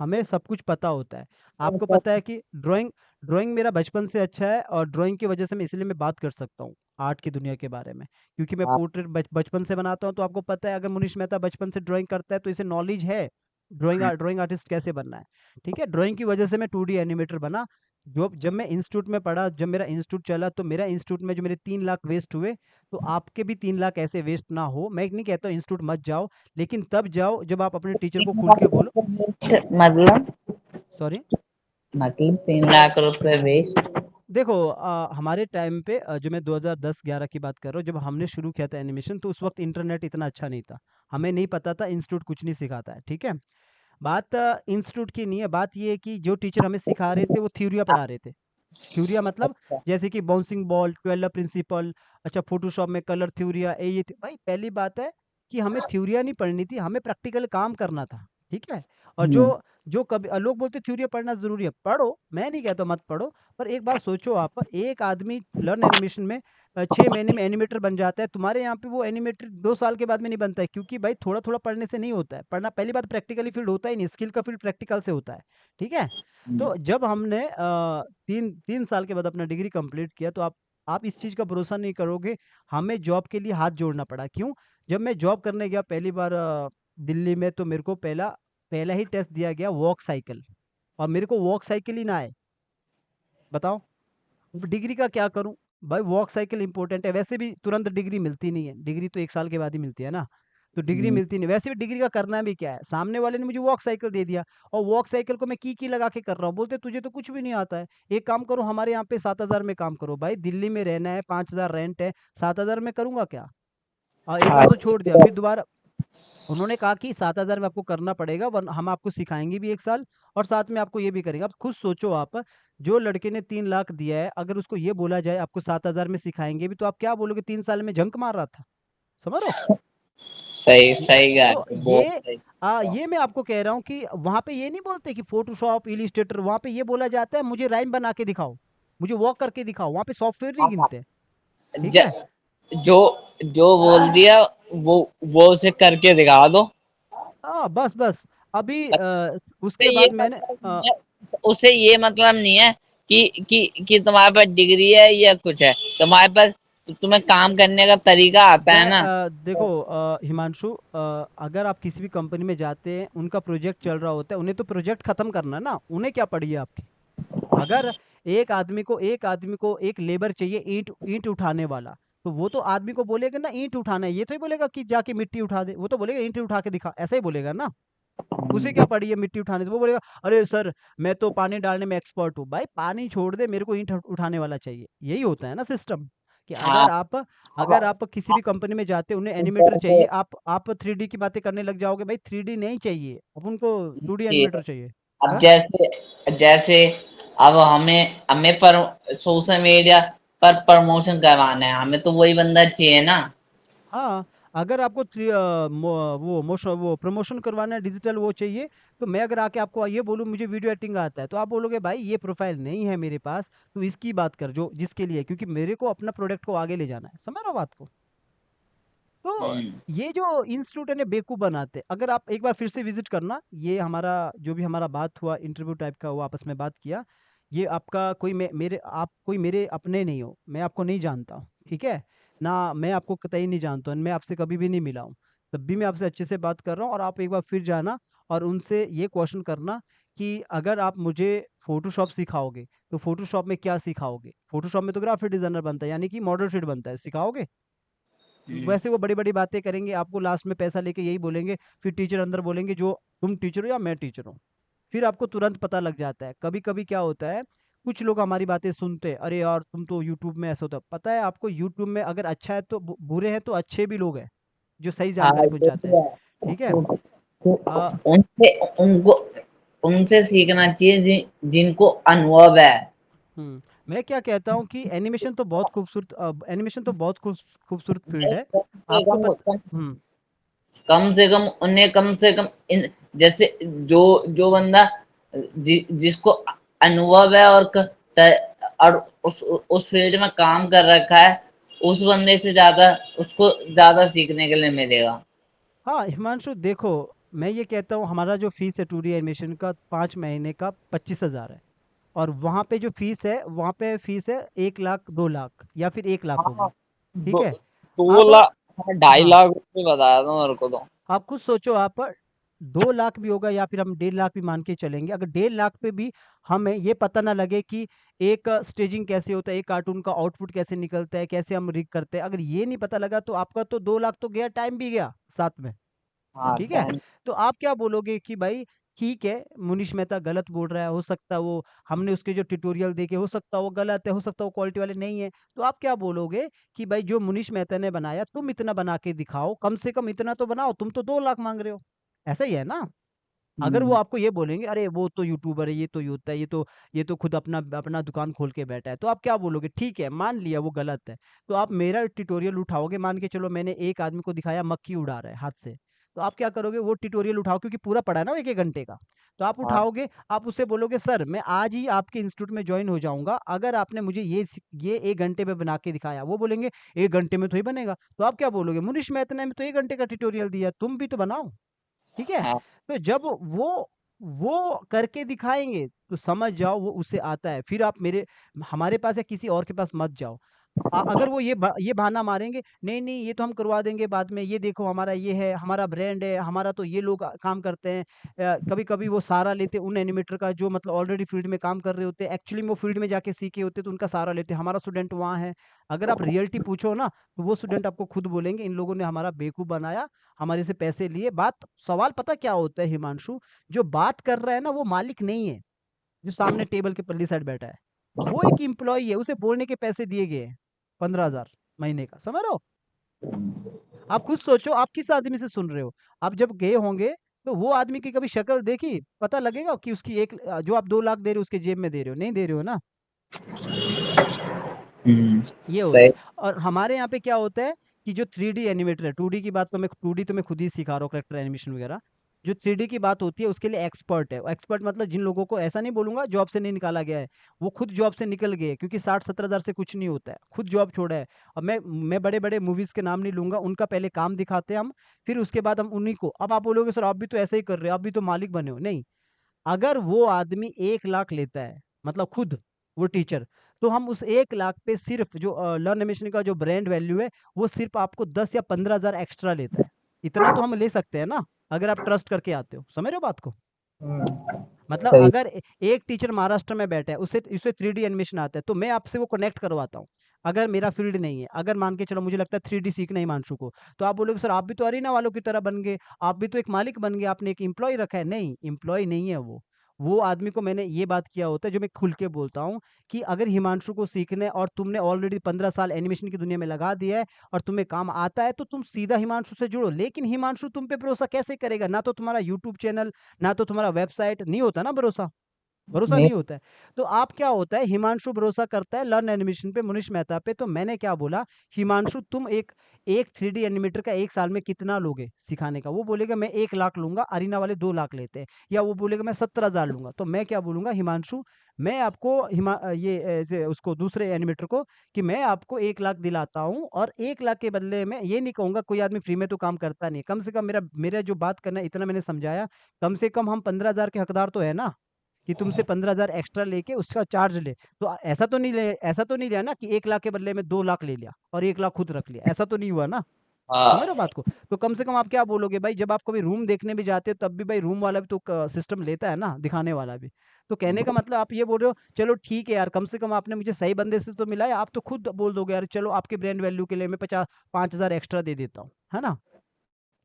हमें सब कुछ पता होता है। आपको पता है कि ड्राइंग ड्राइंग मेरा बचपन से अच्छा है, और ड्राइंग की वजह से मैं इसलिए मैं बात कर सकता हूँ आर्ट की दुनिया के बारे में, क्योंकि मैं हाँ, पोर्ट्रेट बचपन से बनाता हूँ। तो आपको पता है, अगर मुनीश मेहता बचपन से ड्राइंग करता है, तो इसे नॉलेज है ड्राइंग आर्टिस्ट कैसे बनना है। ठीक है, ड्राइंग की वजह से मैं 2D एनिमेटर बना। जब मैं इंस्टीट्यूट में पढ़ा, जब मेरा इंस्टीट्यूट चला, तो मेरा इंस्टीट्यूट में जो मेरे 3 लाख वेस्ट हुए, तो आपके भी 3 लाख ऐसे वेस्ट ना हो। मैं नहीं कहता इंस्टीट्यूट मत जाओ, लेकिन तब जाओ जब आप अपने टीचर को खुल के बोलो। मतलब सॉरी। 3 लाख रुपए वेस्ट। देखो हमारे टाइम पे जो मैं 2010-11 की बात कर रहा हूँ, जब हमने शुरू किया था एनिमेशन, तो उस वक्त इंटरनेट इतना अच्छा नहीं था। हमें नहीं पता था, इंस्टीट्यूट कुछ नहीं सिखाता है। ठीक है। बात इंस्टीट्यूट की नहीं है, बात ये है कि जो टीचर हमें सिखा रहे थे वो थ्योरिया पढ़ा रहे थे। थ्योरिया मतलब अच्छा। जैसे कि बाउंसिंग बॉल, ट्वेलर प्रिंसिपल, अच्छा फोटोशॉप में कलर थ्योरिया, भाई पहली बात है कि हमें थ्योरिया नहीं पढ़नी थी, हमें प्रैक्टिकल काम करना था। ठीक है। और जो हम्म। जो कभी लोग बोलते थ्योरिया पढ़ना जरूरी है, पढ़ो, मैं नहीं कहता मत पढ़ो। पर एक बात सोचो, आप एक आदमी लर्न एनिमेशन में 6 महीने में एनिमेटर बन जाता है। तुम्हारे यहाँ पे वो एनिमेटर 2 साल के बाद में नहीं बनता है, क्योंकि भाई थोड़ा थोड़ा पढ़ने से नहीं होता है। पढ़ना पहली बात, प्रैक्टिकली फील्ड होता ही नहीं, स्किल का फील्ड प्रैक्टिकल से होता है। ठीक है। तो जब हमने 3 साल के बाद अपना डिग्री कंप्लीट किया, तो आप इस चीज़ का भरोसा नहीं करोगे, हमें जॉब के लिए हाथ जोड़ना पड़ा। क्यों? जब मैं जॉब करने गया पहली बार दिल्ली में, तो मेरे को पहला पहला ही टेस्ट दिया गया वॉक साइकिल, और मेरे को वॉक साइकिल ही ना आए। बताओ, अब डिग्री का क्या करूं? भाई वॉक साइकिल इंपॉर्टेंट है, वैसे भी तुरंत डिग्री मिलती नहीं है, डिग्री तो 1 साल के बाद ही मिलती है ना। तो डिग्री हम्म। मिलती नहीं, वैसे भी डिग्री का करना भी क्या है? सामने वाले ने मुझे वॉक साइकिल दे दिया, और वॉक साइकिल को मैं की लगा के कर रहा हूँ, बोलते तुझे तो कुछ भी नहीं आता है। एक काम करो, हमारे यहाँ पे 7,000 में काम करो। भाई दिल्ली में रहना है, 5,000 रेंट है, 7,000 में करूंगा क्या? और एक बार तो छोड़ दिया, फिर दोबारा उन्होंने कहा कि 7,000 में आपको करना पड़ेगा, वरना हम आपको सिखाएंगे भी 1 साल और साथ में आपको ये भी करेंगे। अब खुद सोचो आप, जो लड़के ने 3 लाख दिया है, अगर उसको ये बोला जाए आपको 7,000 में सिखाएंगे भी, तो आप क्या बोलोगे? 3 साल में जंक मार रहा था, समझ रहे हो? सही ये सही तो कहा, बहुत ये सही। ये मैं आपको कह रहा हूँ कि वहां पे ये नहीं बोलते कि फोटोशॉप, इलिस्ट्रेटर, वहां पे ये बोला जाता है मुझे राइम बना के दिखाओ, मुझे वॉक करके दिखाओ। वहां पे सॉफ्टवेयर नहीं हाँ, गिनते, ठीक ज, है? जो जो बोल दिया वो उसे करके दिखा दो। हाँ, बस बस। अभी उसे उसके ये बाद मैंने मतलब नहीं है, उसे ये मतलब नहीं है कि तुम्हारे पास डिग्री है या कुछ है, तुम्हारे पास तुम्हें काम करने का तरीका आता है ना। देखो हिमांशु, अगर आप किसी भी कंपनी में जाते हैं, उनका प्रोजेक्ट चल रहा होता है, उन्हें तो प्रोजेक्ट खत्म करना है ना, उन्हें क्या पड़ी है आपकी? अगर एक आदमी को एक लेबर चाहिए, ईंट ईंट उठाने वाला, तो वो तो आदमी को बोलेगा ना ईंट उठाना है, ये तो ही बोलेगा कि जाके मिट्टी उठा दे, वो तो बोलेगा ईंट उठा के दिखा, ऐसा ही बोलेगा ना। उसे क्या पड़ी है मिट्टी उठाने से? वो बोलेगा अरे सर, मैं तो पानी डालने में एक्सपर्ट हूँ। भाई पानी छोड़ दे, मेरे को ईंट उठाने वाला चाहिए। यही होता है ना सिस्टम, कि हाँ, अगर आप किसी भी कंपनी में जाते हैं, उन्हें एनिमेटर चाहिए, आप 3D की बातें करने लग जाओगे। भाई 3D नहीं चाहिए, अब उनको 2D एनिमेटर चाहिए। अब हाँ, जैसे जैसे अब हमें हमें पर सोशल मीडिया पर प्रमोशन करवाना है, हमें तो वही बंदा चाहिए ना। हाँ। अगर आपको वो प्रमोशन करवाना है, डिजिटल वो चाहिए, तो मैं अगर आके आपको ये बोलूँ मुझे वीडियो एडिटिंग आता है, तो आप बोलोगे भाई ये प्रोफाइल नहीं है मेरे पास, तो इसकी बात कर जो जिसके लिए, क्योंकि मेरे को अपना प्रोडक्ट को आगे ले जाना है। समझ रहे हो बात को? तो हम्म। ये जो इंस्टीट्यूट है ना, बेवकूफ़ बनाते। अगर आप एक बार फिर से विजिट करना, ये हमारा जो भी हमारा बात हुआ इंटरव्यू टाइप का, वो आपस में बात किया, ये आपका कोई मेरे आप कोई मेरे अपने नहीं हो, मैं आपको नहीं जानता हूँ, ठीक है ना? मैं आपको कतई नहीं जानता हूँ, मैं आपसे कभी भी नहीं मिला हूँ। तब भी मैं आपसे अच्छे से बात कर रहा हूँ, और आप एक बार फिर जाना और उनसे ये क्वेश्चन करना कि अगर आप मुझे फोटोशॉप सिखाओगे, तो फोटोशॉप में क्या सिखाओगे? फोटोशॉप में तो ग्राफिक डिजाइनर बनता है, यानी कि मॉडल फिट बनता है, सिखाओगे? हम्म। वैसे वो बड़ी-बड़ी बातें करेंगे, आपको लास्ट में पैसा लेके यही बोलेंगे, फिर टीचर अंदर बोलेंगे जो तुम टीचर हो या मैं टीचर हूँ। फिर आपको तुरंत पता लग जाता है। कभी-कभी क्या होता है, कुछ लोग हमारी बातें सुनते हैं, अरे यार तुम तो यूट्यूब में ऐसा होता है। पता है आपको, यूट्यूब में अगर अच्छा है तो बुरे हैं, तो अच्छे भी लोग हैं, जो सही हाँ, जानकारी ये पहुँचाते हैं। तो है। ठीक है? अ, उनसे उनको उनसे सीखना चाहिए जिनको अनुभव है। मैं क्या कहता हूँ कि एनिमेशन तो बहुत खूबसूरत फील्ड नहीं, है। कम से आपको कम पत हुँ। कम से कम उन्हें कम से कम इन जैसे जो जो बंदा जिसको अनुभव है और उस फील्ड में काम कर रखा है, उस बंदे से ज्यादा उसको ज्यादा सीखने के लिए मिलेगा। हाँ, हिमांशु देखो, मैं ये कहता हूँ हमारा जो फ़ीस है 2D एनिमेशन का 5 महीने का 25,000 है, और वहाँ पे जो फ़ीस है, वहाँ पे फ़ीस है 1 लाख, 2 लाख या फिर 1 लाख हाँ, होगी, ठीक दो है? दो अब लाख, हाँ, ढाई हाँ, लाख रुपए बताया था मेरे को तो। आप खुद सोचो, आप 2 लाख भी होगा या फिर हम 1.5 लाख भी मान के चलेंगे, अगर 1.5 लाख पे भी हमें ये पता ना लगे कि एक स्टेजिंग कैसे होता है, एक कार्टून का आउटपुट कैसे निकलता है, कैसे हम रिग करते हैं, अगर ये नहीं पता लगा, तो आपका तो 2 लाख तो गया, टाइम भी गया साथ में। हाँ, ठीक है? टाइम। तो आप क्या बोलोगे कि भाई ठीक है, मुनीश मेहता गलत बोल रहा है, हो सकता है वो हमने उसके जो ट्यूटोरियल देखे, हो सकता है वो गलत है, हो सकता है वो क्वालिटी वाले नहीं है। तो आप क्या बोलोगे कि भाई जो मुनीश मेहता ने बनाया, तुम इतना बना के दिखाओ, कम से कम इतना तो बनाओ, तुम तो 2 लाख माँग रहे हो। ऐसा ही है ना? अगर वो हम्म। आपको ये बोलेंगे, अरे वो तो यूट्यूबर है, ये तो ये होता है, ये तो खुद अपना अपना दुकान खोल के बैठा है, तो आप क्या बोलोगे? ठीक है, मान लिया वो गलत है, तो आप मेरा ट्यूटोरियल उठाओगे, मान के चलो मैंने एक आदमी को दिखाया मक्खी उड़ा रहा है हाथ से, तो आप क्या करोगे? वो ट्यूटोरियल उठाओ, क्योंकि पूरा पड़ा है ना 1-1 घंटे का, तो आप हाँ। उठाओगे, आप उससे बोलोगे सर मैं आज ही आपके इंस्टीट्यूट में जॉइन हो जाऊँगा, अगर आपने मुझे ये 1 घंटे में बना के दिखाया। वो बोलेंगे 1 घंटे में थोड़ी बनेगा, तो आप क्या बोलोगे? मुनीश मेहता ने तो 1 घंटे का ट्यूटोरियल दिया, तुम भी तो बनाओ। ठीक है? हाँ। तो जब वो करके दिखाएँगे, तो समझ जाओ वो उससे आता है। फिर आप हमारे पास या किसी और के पास मत जाओ। अगर वो ये बहाना मारेंगे, नहीं, नहीं ये तो हम करवा देंगे बाद में, ये देखो हमारा ये है, हमारा ब्रांड है, हमारा तो ये लोग काम करते हैं। कभी-कभी वो सहारा लेते हैं उन एनिमेटर का जो मतलब ऑलरेडी फ़ील्ड में काम कर रहे होते हैं। एक्चुअली में वो फ़ील्ड में जाके सीखे होते हैं, तो उनका सहारा लेते हैं। हमारा स्टूडेंट वहाँ है। अगर आप रियलिटी पूछो ना, तो वो स्टूडेंट आपको खुद बोलेंगे, इन लोगों ने हमारा बेवकूफ़ बनाया, हमारे से पैसे लिए। सवाल पता क्या होता है हिमांशु? जो बात कर रहा है ना, वो मालिक नहीं है, जो सामने टेबल के पल्ली साइड बैठा है। वो एक एम्प्लॉयी है, उसे बोलने के पैसे दिए गए हैं, 15,000 महीने का, समझ रहे हो? आप खुद सोचो, आप किस आदमी से सुन रहे हो? आप जब गए होंगे तो वो आदमी की कभी शक्ल देखी? पता लगेगा कि उसकी जो आप 2 लाख दे रहे हो उसके जेब में दे रहे हो, नहीं दे रहे हो ना। ये होता सही। है। और हमारे यहाँ पे क्या होता है कि जो 3D एनिमेटर है, 2D की बात तो मैं 2D तो मैं खुद ही सिखा रहा हूँ, करेक्टर एनिमेशन वगैरह। जो 3D की बात होती है उसके लिए एक्सपर्ट है। एक्सपर्ट मतलब जिन लोगों को, ऐसा नहीं बोलूंगा जॉब से नहीं निकाला गया है, वो खुद जॉब से निकल गए, क्योंकि 60-70 हज़ार से कुछ नहीं होता है, खुद जॉब छोड़ा है। अब मैं बड़े बड़े मूवीज के नाम नहीं लूंगा, उनका पहले काम दिखाते हैं हम, फिर उसके बाद हम उन्हीं को, अब आप बोलोगे सर आप भी तो ऐसे ही कर रहे हो, आप भी तो मालिक बने हो, नहीं। अगर वो आदमी 1 लाख लेता है, मतलब खुद वो टीचर, तो हम उस 1 लाख पे सिर्फ जो लर्न एनिमेशन का जो ब्रांड वैल्यू है, वो सिर्फ आपको 10 या 15 हज़ार एक्स्ट्रा लेता है। इतना तो हम ले सकते हैं ना, अगर आप ट्रस्ट करके आते हो। समझ रहे हो बात को? मतलब सही। अगर एक टीचर महाराष्ट्र में बैठा है, उससे उसे 3D एनिमेशन आता है, तो मैं आपसे वो कनेक्ट करवाता हूँ। अगर मेरा फील्ड नहीं है, अगर मान के चलो मुझे लगता है 3D सीखना हिमांशु को, तो आप बोलोगे सर आप भी तो अरीना वालों की तरह बन गए, आप भी तो एक मालिक बन गए, आपने एक एम्प्लॉय रखा है। नहीं, एम्प्लॉय नहीं है वो आदमी को मैंने ये बात किया होता है, जो मैं खुल के बोलता हूँ, कि अगर हिमांशु को सीखने और तुमने ऑलरेडी 15 साल एनिमेशन की दुनिया में लगा दिया है और तुम्हें काम आता है, तो तुम सीधा हिमांशु से जुड़ो। लेकिन हिमांशु तुम पे भरोसा कैसे करेगा? ना तो तुम्हारा यूट्यूब चैनल, ना तो तुम्हारा वेबसाइट, नहीं होता ना भरोसा, भरोसा नहीं। नहीं होता है। तो आप क्या होता है, हिमांशु भरोसा करता है लर्न एनिमेशन पे, मुनीश मेहता पे, तो मैंने क्या बोला, हिमांशु तुम एक एक 3D एनिमेटर का 1 साल में कितना लोगे सिखाने का? वो बोलेगा मैं 1 लाख लूंगा, अरीना वाले 2 लाख लेते हैं, या वो बोलेगा मैं 70 हज़ार लूंगा। तो मैं क्या बोलूंगा, हिमांशु मैं आपको उसको दूसरे एनिमेटर को, कि मैं आपको 1 लाख दिलाता हूँ, और 1 लाख के बदले में ये नहीं कहूंगा, कोई आदमी फ्री में तो काम करता नहीं है, कम से कम मेरा मेरा जो बात करना है, इतना मैंने समझाया, कम से कम हम 15 हज़ार के हकदार तो है ना, कि तुमसे 15 हज़ार एक्स्ट्रा लेके उसका चार्ज ले। तो ऐसा तो नहीं लिया ना कि 1 लाख के बदले में 2 लाख ले लिया और 1 लाख खुद रख लिया, ऐसा तो नहीं हुआ ना। समझ रहे हो हाँ। बात को? तो कम से कम आप क्या बोलोगे भाई, जब आप कभी रूम देखने भी जाते हो, तब भी भाई रूम वाला भी तो सिस्टम लेता है ना, दिखाने वाला भी। तो कहने का मतलब आप ये बोल रहे हो, चलो ठीक है यार, कम से कम आपने मुझे सही बंदे से तो मिलाया, आप तो खुद बोल दोगे यार चलो आपके ब्रांड वैल्यू के लिए मैं 5,000 एक्स्ट्रा दे देता हूँ, है ना।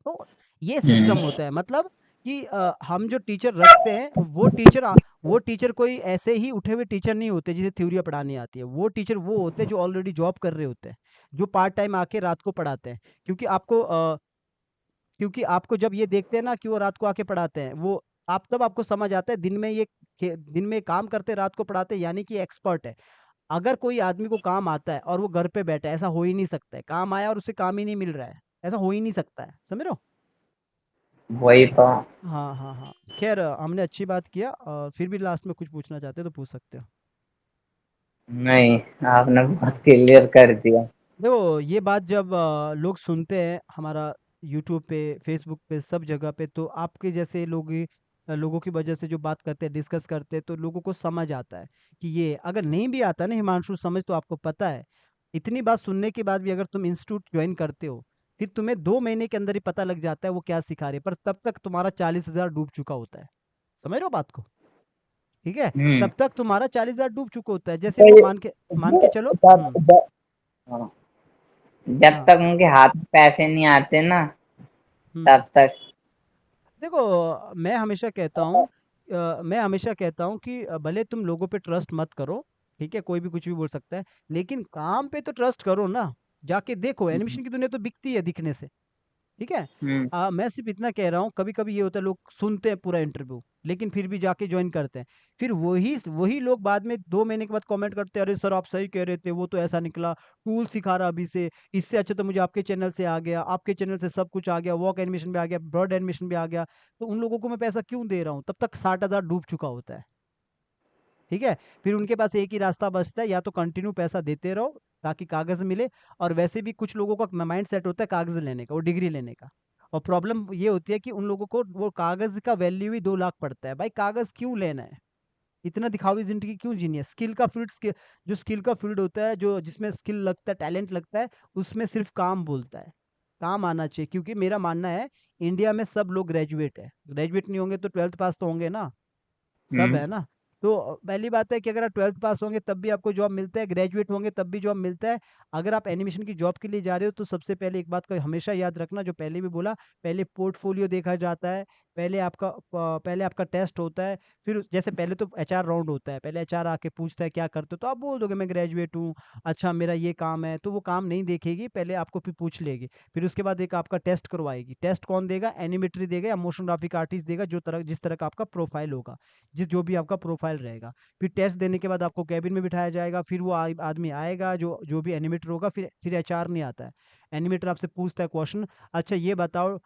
तो ये सिस्टम होता है, मतलब कि हम जो टीचर रखते हैं, वो टीचर कोई ऐसे ही उठे हुए टीचर नहीं होते जिसे थ्योरी पढ़ानी आती है। वो टीचर वो होते हैं जो ऑलरेडी जॉब कर रहे होते हैं, जो पार्ट टाइम आके रात को पढ़ाते हैं। क्योंकि आपको जब ये देखते हैं ना कि वो रात को आके पढ़ाते हैं, वो आप तब आपको समझ आता है, दिन में काम करते रात को पढ़ाते हैं, यानी कि एक्सपर्ट है। अगर कोई आदमी को काम आता है और वो घर पे बैठा है, ऐसा हो ही नहीं सकता है, काम आया और उसे काम ही नहीं मिल रहा है, ऐसा हो ही नहीं सकता है। समझ रहे हो? वही तो। हाँ हाँ हाँ, खैर हमने अच्छी बात किया, फिर भी लास्ट में कुछ पूछना चाहते हो तो पूछ सकते हो। नहीं, आपने बहुत क्लियर कर दिया। देखो ये बात जब लोग सुनते हैं हमारा, यूट्यूब पे, फेसबुक पे, सब जगह पे, तो आपके जैसे लोगों की वजह से जो बात करते हैं, डिस्कस करते हैं, तो लोगों को समझ आता है कि ये अगर नहीं भी आता ना हिमांशु समझ, तो आपको पता है, इतनी बात सुनने के बाद भी अगर तुम इंस्टीट्यूट ज्वाइन करते हो, फिर तुम्हें 2 महीने के अंदर ही पता लग जाता है वो क्या सिखा रहे हैं, पर तब तक तुम्हारा 40 हज़ार डूब चुका होता है। समझ रहे हो बात को? ठीक है, हम्म। तब तक तुम्हारा 40 हज़ार डूब चुका होता है, जैसे तो वो ये मान के चलो। हाँ, जब हाँ। तक उनके हाथ में पैसे नहीं आते ना, हम्म। तब तक। देखो मैं हमेशा कहता हूँ कि भले तुम लोगों पे ट्रस्ट मत करो, ठीक है, कोई भी कुछ भी बोल सकता है, लेकिन काम पे तो ट्रस्ट करो ना। जाके देखो, हम्म। एनिमेशन की दुनिया तो बिकती है दिखने से। ठीक है। हम्म। मैं सिर्फ इतना कह रहा हूँ, कभी कभी ये होता है लोग सुनते हैं पूरा इंटरव्यू, लेकिन फिर भी जाके ज्वाइन करते हैं, फिर वही वही लोग बाद में 2 महीने के बाद कमेंट करते हैं, अरे सर आप सही कह रहे थे, वो तो ऐसा निकला, टूल सिखा रहा अभी से, इससे अच्छा तो मुझे आपके चैनल से आ गया, आपके चैनल से सब कुछ आ गया, वॉक एनिमेशन भी आ गया, ब्रॉड एनिमेशन भी आ गया, तो उन लोगों को मैं पैसा क्यों दे रहा हूँ? तब तक 60 हज़ार डूब चुका होता है। ठीक है। फिर उनके पास एक ही रास्ता बचता है, या तो कंटिन्यू पैसा देते रहो ताकि कागज मिले, और वैसे भी कुछ लोगों का माइंड सेट होता है कागज लेने का, वो डिग्री लेने का, और प्रॉब्लम ये होती है कि उन लोगों को वो कागज का वैल्यू ही 2 लाख पड़ता है। भाई कागज क्यों लेना है? इतना दिखावी जिंदगी क्यों जीनी है? जो स्किल का फील्ड होता है, जो जिसमें स्किल लगता है, टैलेंट लगता है, उसमें सिर्फ काम बोलता है, काम आना चाहिए। क्योंकि मेरा मानना है, इंडिया में सब लोग ग्रेजुएट है, ग्रेजुएट नहीं होंगे तो 12th पास तो होंगे ना, सब हम्म। है ना। तो पहली बात है कि अगर आप 12th पास होंगे तब भी आपको जॉब मिलता है, ग्रेजुएट होंगे तब भी जॉब मिलता है। अगर आप एनिमेशन की जॉब के लिए जा रहे हो तो सबसे पहले एक बात का हमेशा याद रखना, जो पहले भी बोला, पहले पोर्टफोलियो देखा जाता है, पहले आपका टेस्ट होता है, फिर जैसे पहले तो एचआर राउंड होता है, पहले एचआर आके पूछता है क्या करते हो, तो आप बोल दोगे मैं ग्रेजुएट हूँ, अच्छा मेरा ये काम है, तो वो काम नहीं देखेगी, पहले आपको फिर पूछ लेगी। फिर उसके बाद एक आपका टेस्ट करवाएगी। टेस्ट कौन देगा? एनिमेटरी देगा या मोशन ग्राफिक आर्टिस्ट देगा, जिस तरह का आपका प्रोफाइल होगा, जो भी आपका प्रोफाइल रहेगा। फिर टेस्ट देने के बाद आपको कैबिन में बिठाया जाएगा, फिर वो आदमी आएगा जो जो भी एनिमेटर होगा, फिर एचआर नहीं आता है। एनिमेटर आपसे पूछता है क्वेश्चन, अच्छा ये बताओ,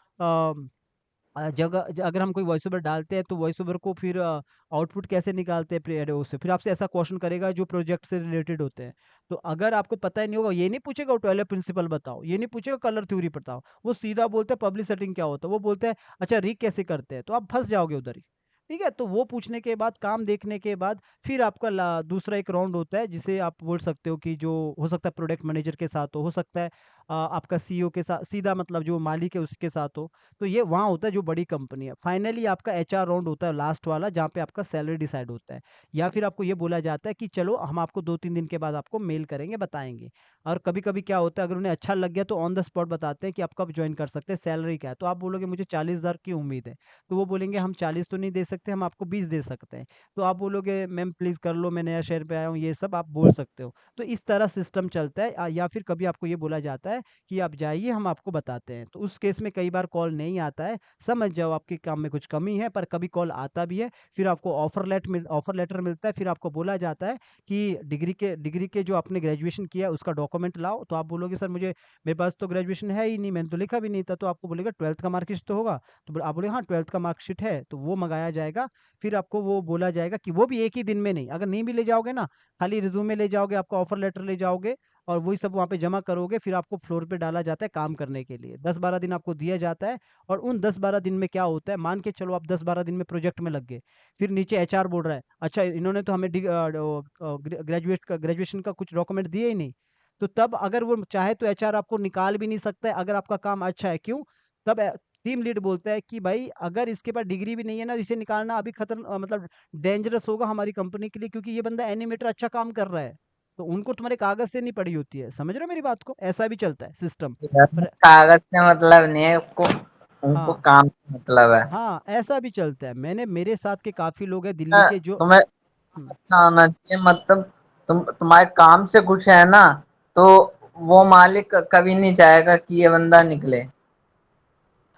अगर हम कोई वॉइस ओवर डालते हैं तो वॉइस ओवर को फिर आउटपुट कैसे निकालते हैं प्री से, फिर आपसे ऐसा क्वेश्चन करेगा जो प्रोजेक्ट से रिलेटेड होते हैं। तो अगर आपको पता ही नहीं होगा, ये नहीं पूछेगा टॉयलेट प्रिंसिपल बताओ, ये नहीं पूछेगा कलर थ्योरी बताओ, वो सीधा बोलता है पब्लिक सेटिंग क्या होता है, वो बोलता है अच्छा रीक कैसे करते हैं, तो आप फंस जाओगे उधर ही। ठीक है, तो वो पूछने के बाद, काम देखने के बाद, फिर आपका दूसरा एक राउंड होता है, जिसे आप बोल सकते हो कि जो हो सकता है प्रोडक्ट मैनेजर के साथ हो सकता है आपका सीईओ के साथ सीधा, मतलब जो मालिक है उसके साथ हो। तो ये वहाँ होता है जो बड़ी कंपनी है। फाइनली आपका एचआर राउंड होता है लास्ट वाला, जहाँ पे आपका सैलरी डिसाइड होता है, या फिर आपको ये बोला जाता है कि चलो हम आपको 2-3 दिन के बाद आपको मेल करेंगे, बताएंगे। और कभी कभी क्या होता है, अगर उन्हें अच्छा लग गया तो ऑन द स्पॉट बताते हैं कि आप कब ज्वाइन कर सकते हैं, सैलरी क्या है। तो आप बोलोगे मुझे 40,000 की उम्मीद है, तो वो बोलेंगे हम 40 तो नहीं दे सकते, हम आपको 20 दे सकते हैं। तो आप बोलोगे मैम प्लीज़ कर लो, मैं नया शहर पे आया हूँ, ये सब आप बोल सकते हो। तो इस तरह सिस्टम चलता है। या फिर कभी आपको ये बोला जाता है कि आप जाइए हम आपको बताते हैं, तो उस केस में कई बार कॉल नहीं आता है, समझ जाओ आपके काम में कुछ कमी है, पर कभी कॉल आता भी है। फिर आपको ऑफर लेटर मिलता है, फिर आपको बोला जाता है कि डिग्री के जो आपने ग्रेजुएशन किया है उसका डॉक्यूमेंट लाओ। तो आप बोलोगे सर मुझे, मेरे पास तो ग्रेजुएशन है ही नहीं, मैंने तो लिखा भी नहीं था। तो आपको बोलेगा 12th का मार्कशीट तो होगा, तो आप बोले हाँ 12th का मार्कशीट है, तो वो मंगाया जाएगा। फिर आपको वो बोला जाएगा कि वो भी एक ही दिन में नहीं, अगर नहीं भी ले जाओगे ना, खाली रिज्यूमे ले जाओगे, आपका ऑफर लेटर ले जाओगे और वही सब वहाँ पे जमा करोगे, फिर आपको फ्लोर पे डाला जाता है काम करने के लिए। 10-12 दिन आपको दिया जाता है। और उन 10-12 दिन में क्या होता है, मान के चलो आप 10-12 दिन में प्रोजेक्ट में लग गए, फिर नीचे एचआर बोल रहा है अच्छा इन्होंने तो हमें ग्रेजुएशन का कुछ डॉक्यूमेंट दिए ही नहीं। तो तब अगर वो चाहे तो एचआर आपको निकाल भी नहीं सकता है, अगर आपका काम अच्छा है। क्यों? तब टीम लीड बोलता है कि भाई अगर इसके पास डिग्री भी नहीं है ना, इसे निकालना अभी मतलब डेंजरस होगा हमारी कंपनी के लिए, क्योंकि ये बंदा एनिमेटर अच्छा काम कर रहा है। तो उनको तुम्हारे कागज से नहीं पड़ी होती है, समझ रहे हो मेरी बात को? ऐसा भी चलता है सिस्टम। पर कागज से मतलब नहीं है उसको, उनको हाँ, काम से मतलब है। हाँ ऐसा भी चलता है। मेरे साथ के काफी लोग हैं दिल्ली के जो तुम्हें हम्म, अच्छा होना चाहिए, मतलब तुम्हारे काम से खुश है ना, तो वो मालिक कभी नहीं चाहेगा कि ये बंदा निकले।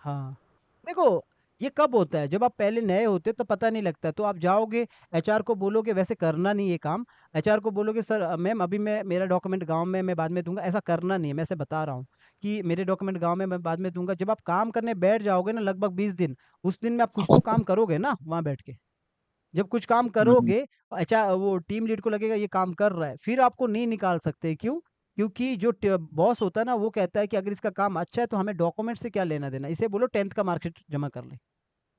हाँ देखो, ये कब होता है, जब आप पहले नए होते तो पता नहीं लगता, तो आप जाओगे एचआर को बोलोगे वैसे करना नहीं ये काम। एचआर को बोलोगे सर मैम अभी मैं मेरा डॉक्यूमेंट गांव में मैं बाद में दूंगा, ऐसा करना नहीं है। मैं ऐसे बता रहा हूँ कि मेरे डॉक्यूमेंट गांव में मैं बाद में दूंगा। जब आप काम करने बैठ जाओगे ना लगभग 20 दिन, उस दिन में आप कुछ तो काम करोगे ना वहां बैठ के। जब कुछ काम हम्म। करोगे, अच्छा वो टीम लीड को लगेगा ये काम कर रहा है, फिर आपको नहीं निकाल सकते। क्यों? क्योंकि जो बॉस होता है ना वो कहता है कि अगर इसका काम अच्छा है तो हमें डॉक्यूमेंट से क्या लेना देना, इसे बोलो 10th का मार्कशीट जमा कर ले।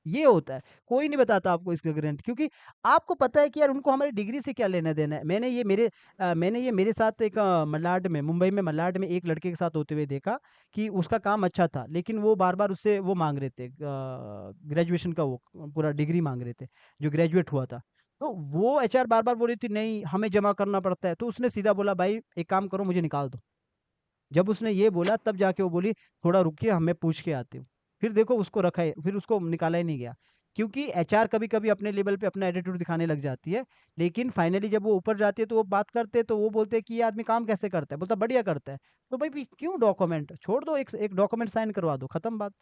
ये होता है। कोई नहीं बताता आपको इसका गारंटी, क्योंकि आपको पता है कि यार उनको हमारी डिग्री से क्या लेना देना है। मैंने ये मेरे साथ एक मलाड में, मुंबई में मलाड में एक लड़के के साथ होते हुए देखा कि उसका काम अच्छा था, लेकिन वो बार बार उससे वो मांग रहे थे ग्रेजुएशन का, वो पूरा डिग्री मांग रहे थे जो ग्रेजुएट हुआ था। तो वो एचआर बार बार बोल रही थी नहीं हमें जमा करना पड़ता है, तो उसने सीधा बोला भाई एक काम करो मुझे निकाल दो। जब उसने ये बोला तब जाके वो बोली थोड़ा रुकिए हमें पूछ के आती हूँ। फिर देखो उसको रखा है, फिर उसको निकाला ही नहीं गया। क्योंकि एचआर कभी कभी अपने लेवल पे अपना एटीट्यूड दिखाने लग जाती है, लेकिन फाइनली जब वो ऊपर जाती है तो वो बात करते हैं, तो वो बोलते हैं कि ये आदमी काम कैसे करता है, बोलता बढ़िया करता है। तो भाई क्यों डॉक्यूमेंट छोड़ दो, एक एक डॉक्यूमेंट साइन करवा दो, खत्म बात।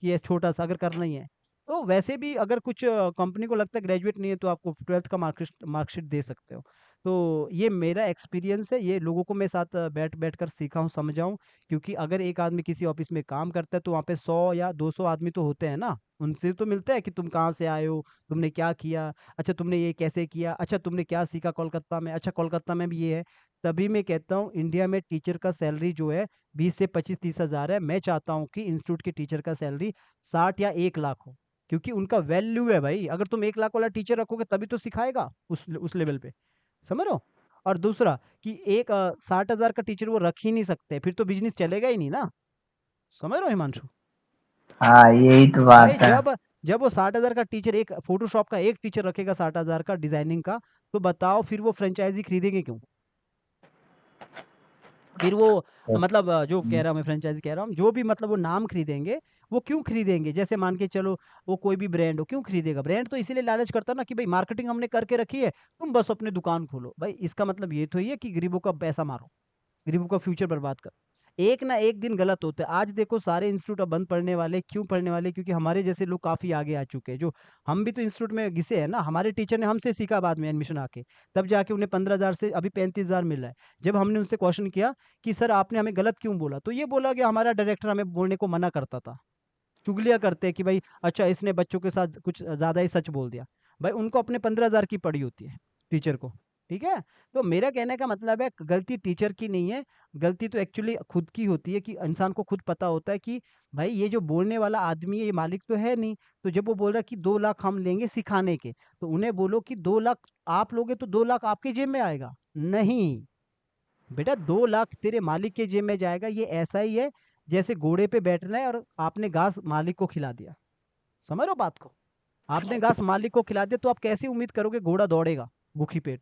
कि ये छोटा सा अगर करना ही है। तो वैसे भी अगर कुछ कंपनी को लगता है ग्रेजुएट नहीं है तो आपको 12th का मार्कशीट दे सकते हो। तो ये मेरा एक्सपीरियंस है, ये लोगों को मैं साथ बैठ बैठ कर सीखा हूँ, समझा हूँ। क्योंकि अगर एक आदमी किसी ऑफिस में काम करता है तो वहाँ पे 100 या 200 आदमी तो होते हैं ना, उनसे तो मिलता है कि तुम कहाँ से आए हो, तुमने क्या किया, अच्छा तुमने ये कैसे किया, अच्छा तुमने क्या सीखा कोलकाता में, अच्छा कोलकाता में भी ये है। तभी मैं कहता हूँ इंडिया में टीचर का सैलरी जो है 20 से 25 30 हज़ार है। मैं चाहता हूँ कि इंस्टीट्यूट के टीचर का सैलरी 60 या 1 लाख हो, क्योंकि उनका वैल्यू है भाई। अगर तुम 1 लाख वाला टीचर रखोगे तभी तो सिखाएगा उस लेवल पे, समझ रहे हो? और दूसरा कि एक 60 हज़ार का टीचर वो रख ही नहीं सकते, फिर तो बिजनेस चलेगा ही नहीं ना। समझ रहे हो हिमांशु? हाँ, यही तो भाई बात है। जब वो 60,000 का टीचर, एक फोटोशॉप का एक टीचर रखेगा 60,000 का डिजाइनिंग का, तो बताओ फिर वो फ्रेंचाइजी खरीदेंगे क्यों? फिर वो मतलब जो कह रहा हूँ मैं, फ्रेंचाइजी कह रहा हूँ, जो भी मतलब वो नाम खरीदेंगे, वो क्यों खरीदेंगे? जैसे मान के चलो वो कोई भी ब्रांड हो, क्यों खरीदेगा? ब्रांड तो इसीलिए लालच करता है ना कि भाई मार्केटिंग हमने करके रखी है, तुम बस अपनी दुकान खोलो। भाई इसका मतलब ये तो ही है कि गरीबों का पैसा मारो, गरीबों का फ्यूचर बर्बाद कर। एक ना एक दिन गलत होता है। आज देखो सारे इंस्टीट्यूट अब बंद पड़ने वाले, क्यों पड़ने वाले? क्योंकि हमारे जैसे लोग काफी आगे आ चुके हैं, जो हम भी तो इंस्टीट्यूट में घिसे हैं ना, हमारे टीचर ने हमसे सीखा बाद में एडमिशन आके, तब जाके उन्हें 15,000 से अभी 35,000 मिल रहा है। जब हमने उनसे क्वेश्चन किया कि सर आपने हमें गलत क्यों बोला, तो ये बोला कि हमारा डायरेक्टर हमें बोलने को मना करता था। चुगलियाँ करते हैं कि भाई अच्छा इसने बच्चों के साथ कुछ ज़्यादा ही सच बोल दिया। भाई उनको अपने 15,000 की पड़ी होती है टीचर को, ठीक है? तो मेरा कहने का मतलब है गलती टीचर की नहीं है, गलती तो एक्चुअली खुद की होती है कि इंसान को खुद पता होता है कि भाई ये जो बोलने वाला आदमी है ये मालिक तो है नहीं। तो जब वो बोल रहा है कि 2 लाख हम लेंगे सिखाने के, तो उन्हें बोलो कि 2 लाख आप लोगे तो 2 लाख आपकी जेब में आएगा। नहीं, बेटा 2 लाख तेरे मालिक के जेब में जाएगा। ये ऐसा ही है जैसे घोड़े पे बैठना है और आपने घास मालिक को खिला दिया। समझ रहे हो बात को? आपने घास मालिक को खिला दिया तो आप कैसे उम्मीद करोगे घोड़ा दौड़ेगा भूखी पेट?